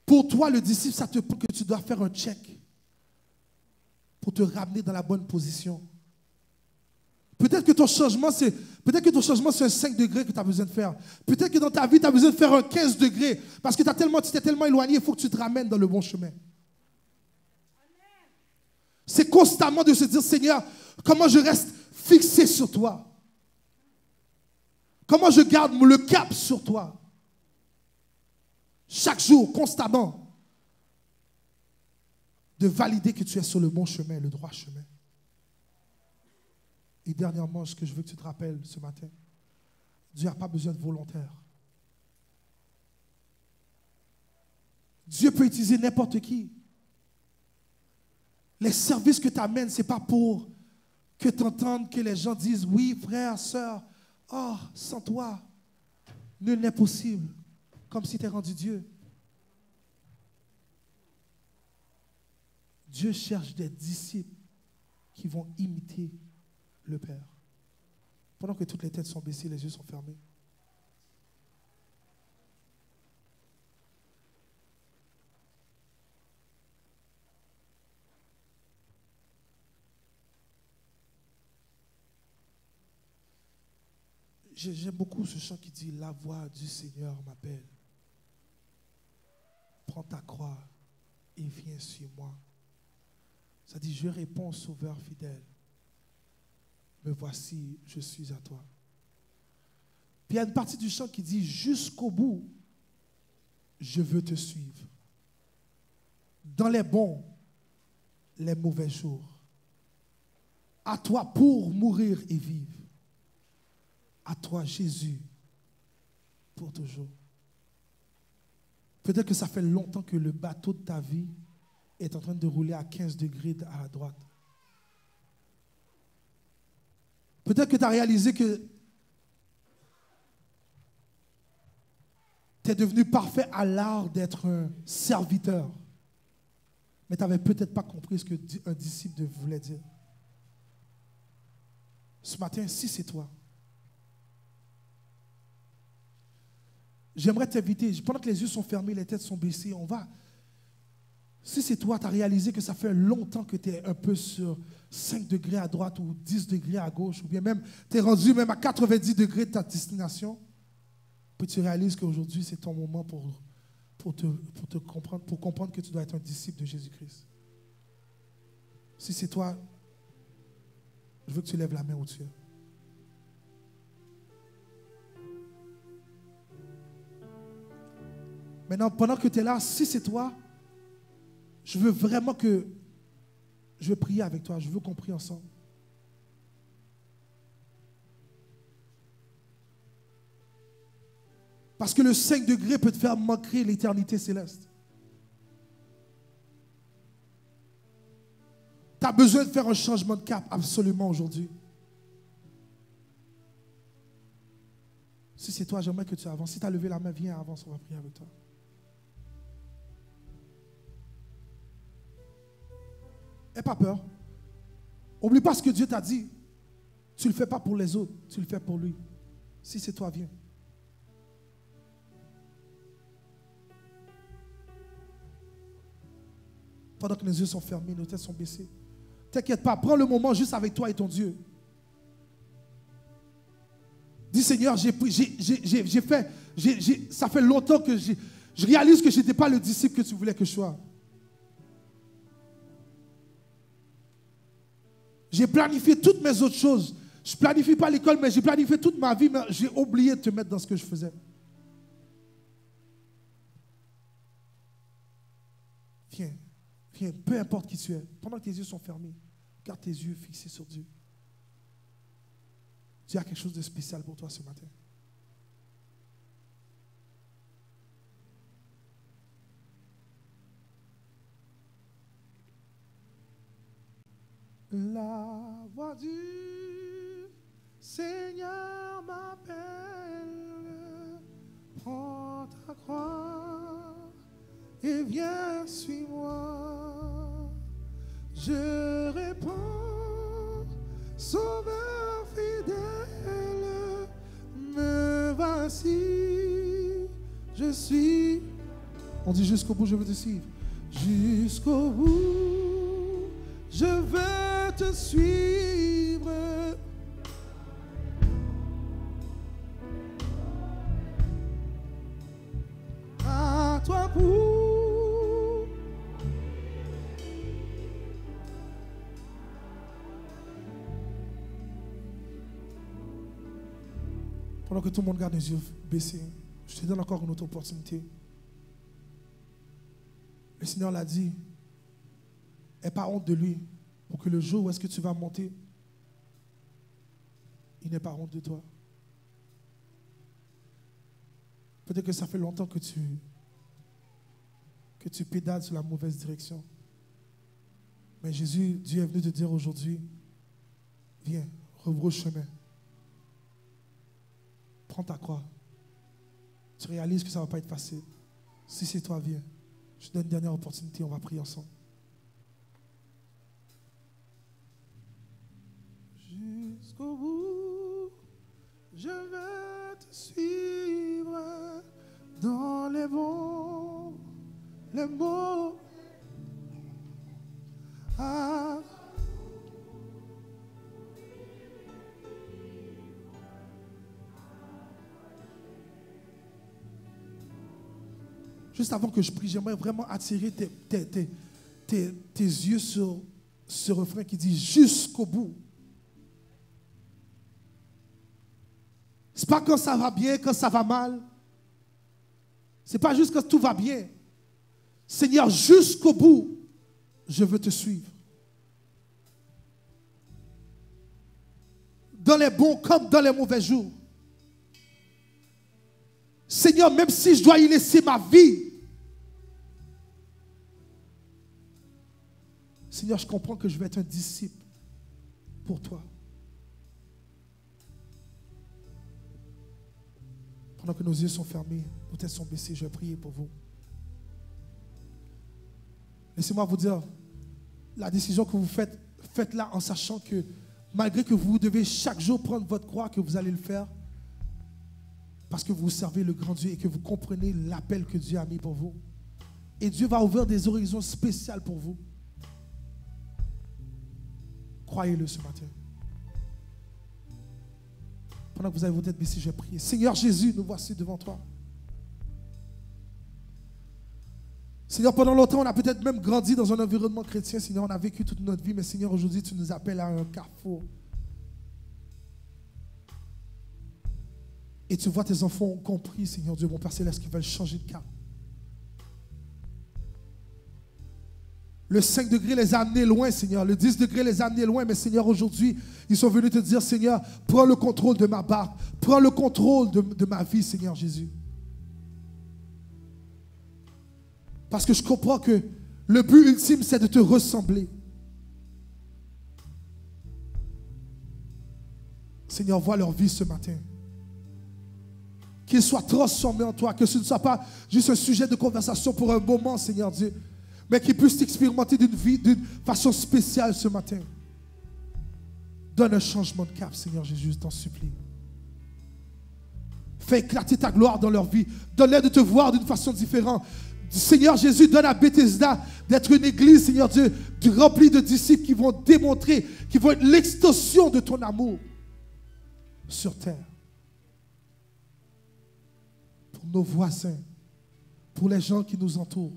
Pour toi, le disciple, ça te prouve que tu dois faire un check pour te ramener dans la bonne position. Peut-être que ton changement, c'est un 5 degrés que tu as besoin de faire. Peut-être que dans ta vie, tu as besoin de faire un 15 degrés parce que tu t'es tellement éloigné, il faut que tu te ramènes dans le bon chemin. C'est constamment de se dire, Seigneur, comment je reste fixé sur toi? Comment je garde le cap sur toi? Chaque jour, constamment, de valider que tu es sur le bon chemin, le droit chemin. Et dernièrement, ce que je veux que tu te rappelles ce matin, Dieu n'a pas besoin de volontaires. Dieu peut utiliser n'importe qui. Les services que tu amènes, ce n'est pas pour que tu entendes que les gens disent, oui, frère, sœur, oh, sans toi, nul n'est possible. Comme si tu es rendu Dieu. Dieu cherche des disciples qui vont imiter le Père. Pendant que toutes les têtes sont baissées, les yeux sont fermés. J'aime beaucoup ce chant qui dit « La voix du Seigneur m'appelle. Prends ta croix et viens sur moi. » Ça dit « Je réponds, Sauveur fidèle. Me voici, je suis à toi. » Puis il y a une partie du chant qui dit « Jusqu'au bout, je veux te suivre. Dans les bons, les mauvais jours. À toi pour mourir et vivre. À toi, Jésus, pour toujours. » Peut-être que ça fait longtemps que le bateau de ta vie est en train de rouler à 15 degrés à la droite. Peut-être que tu as réalisé que tu es devenu parfait à l'art d'être un serviteur. Mais tu n'avais peut-être pas compris ce qu'un disciple voulait dire. Ce matin, si c'est toi, j'aimerais t'inviter, pendant que les yeux sont fermés, les têtes sont baissées, on va. Si c'est toi, tu as réalisé que ça fait longtemps que tu es un peu sur 5 degrés à droite ou 10 degrés à gauche, ou bien même tu es rendu même à 90 degrés de ta destination, puis tu réalises qu'aujourd'hui, c'est ton moment pour comprendre que tu dois être un disciple de Jésus-Christ. Si c'est toi, je veux que tu lèves la main au-dessus. Maintenant, pendant que tu es là, si c'est toi, je veux vraiment que je veux prier avec toi. Je veux qu'on prie ensemble. Parce que le 5 degrés peut te faire manquer l'éternité céleste. Tu as besoin de faire un changement de cap absolument aujourd'hui. Si c'est toi, j'aimerais que tu avances. Si tu as levé la main, viens, avance, on va prier avec toi. N'aie pas peur. Oublie pas ce que Dieu t'a dit. Tu ne le fais pas pour les autres, tu le fais pour lui. Si c'est toi, viens. Pendant que les yeux sont fermés, nos têtes sont baissées. T'inquiète pas, prends le moment juste avec toi et ton Dieu. Dis Seigneur, ça fait longtemps que je réalise que je n'étais pas le disciple que tu voulais que je sois. J'ai planifié toutes mes autres choses. Je ne planifie pas l'école, mais j'ai planifié toute ma vie, mais j'ai oublié de te mettre dans ce que je faisais. Viens, viens, peu importe qui tu es. Pendant que tes yeux sont fermés, garde tes yeux fixés sur Dieu. Dieu a quelque chose de spécial pour toi ce matin. La voix du Seigneur m'appelle, prends ta croix et viens, suis-moi. Je réponds, Sauveur fidèle, me voici, je suis. On dit jusqu'au bout, je veux te suivre. Jusqu'au bout, je veux te suivre. À toi pour. Pendant que tout le monde garde les yeux baissés, je te donne encore une autre opportunité. Le Seigneur l'a dit. N'aie pas honte de lui, pour que le jour où est-ce que tu vas monter, il n'ait pas honte de toi. Peut-être que ça fait longtemps que tu pédales sur la mauvaise direction. Mais Dieu est venu te dire aujourd'hui, viens, rebrousse chemin. Prends ta croix. Tu réalises que ça ne va pas être facile. Si c'est toi, viens. Je te donne une dernière opportunité, on va prier ensemble. Jusqu'au bout, je vais te suivre dans les bons, les mots. Ah. Juste avant que je prie, j'aimerais vraiment attirer tes yeux sur ce refrain qui dit jusqu'au bout. Ce n'est pas quand ça va bien, quand ça va mal. Ce n'est pas juste quand tout va bien. Seigneur, jusqu'au bout, je veux te suivre. Dans les bons comme dans les mauvais jours. Seigneur, même si je dois y laisser ma vie. Seigneur, je comprends que je vais être un disciple pour toi. Pendant que nos yeux sont fermés, nos têtes sont baissées, je vais prier pour vous. Laissez-moi vous dire, la décision que vous faites, faites-la en sachant que malgré que vous devez chaque jour prendre votre croix, que vous allez le faire, parce que vous servez le grand Dieu et que vous comprenez l'appel que Dieu a mis pour vous. Et Dieu va ouvrir des horizons spéciales pour vous. Croyez-le ce matin. Pendant que vous avez vos têtes baissées, je vais prier. Seigneur Jésus, nous voici devant toi. Seigneur, pendant longtemps, on a peut-être même grandi dans un environnement chrétien. Seigneur, on a vécu toute notre vie. Mais Seigneur, aujourd'hui, tu nous appelles à un carrefour. Et tu vois tes enfants ont compris, Seigneur Dieu, mon Père Céleste, qu'ils veulent changer de cap. Le 5 degrés les a amenés loin, Seigneur. Le 10 degrés les a amenés loin. Mais Seigneur, aujourd'hui, ils sont venus te dire, Seigneur, prends le contrôle de ma barque. Prends le contrôle de ma vie, Seigneur Jésus. Parce que je comprends que le but ultime, c'est de te ressembler. Seigneur, vois leur vie ce matin. Qu'ils soient transformés en toi. Que ce ne soit pas juste un sujet de conversation pour un moment, Seigneur Dieu. mais qu'ils puissent t'expérimenter d'une façon spéciale ce matin. Donne un changement de cap, Seigneur Jésus, je t'en supplie. Fais éclater ta gloire dans leur vie. Donne-leur de te voir d'une façon différente. Seigneur Jésus, donne à Bethesda d'être une église, Seigneur Dieu, remplie de disciples qui vont démontrer, qui vont être l'extension de ton amour sur terre. Pour nos voisins, pour les gens qui nous entourent,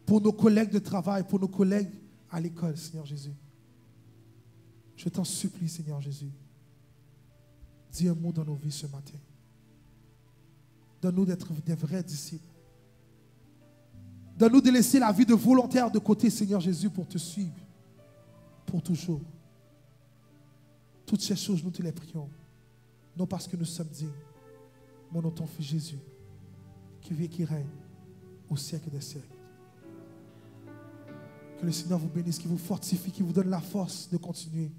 pour nos collègues de travail, pour nos collègues à l'école, Seigneur Jésus. Je t'en supplie, Seigneur Jésus. Dis un mot dans nos vies ce matin. Donne-nous d'être des vrais disciples. Donne-nous de laisser la vie de volontaire de côté, Seigneur Jésus, pour te suivre. Pour toujours. Toutes ces choses, nous te les prions. Non parce que nous sommes dignes, mais en ton Fils Jésus, qui vit et qui règne au siècle des siècles. Que le Seigneur vous bénisse, qu'il vous fortifie, qu'il vous donne la force de continuer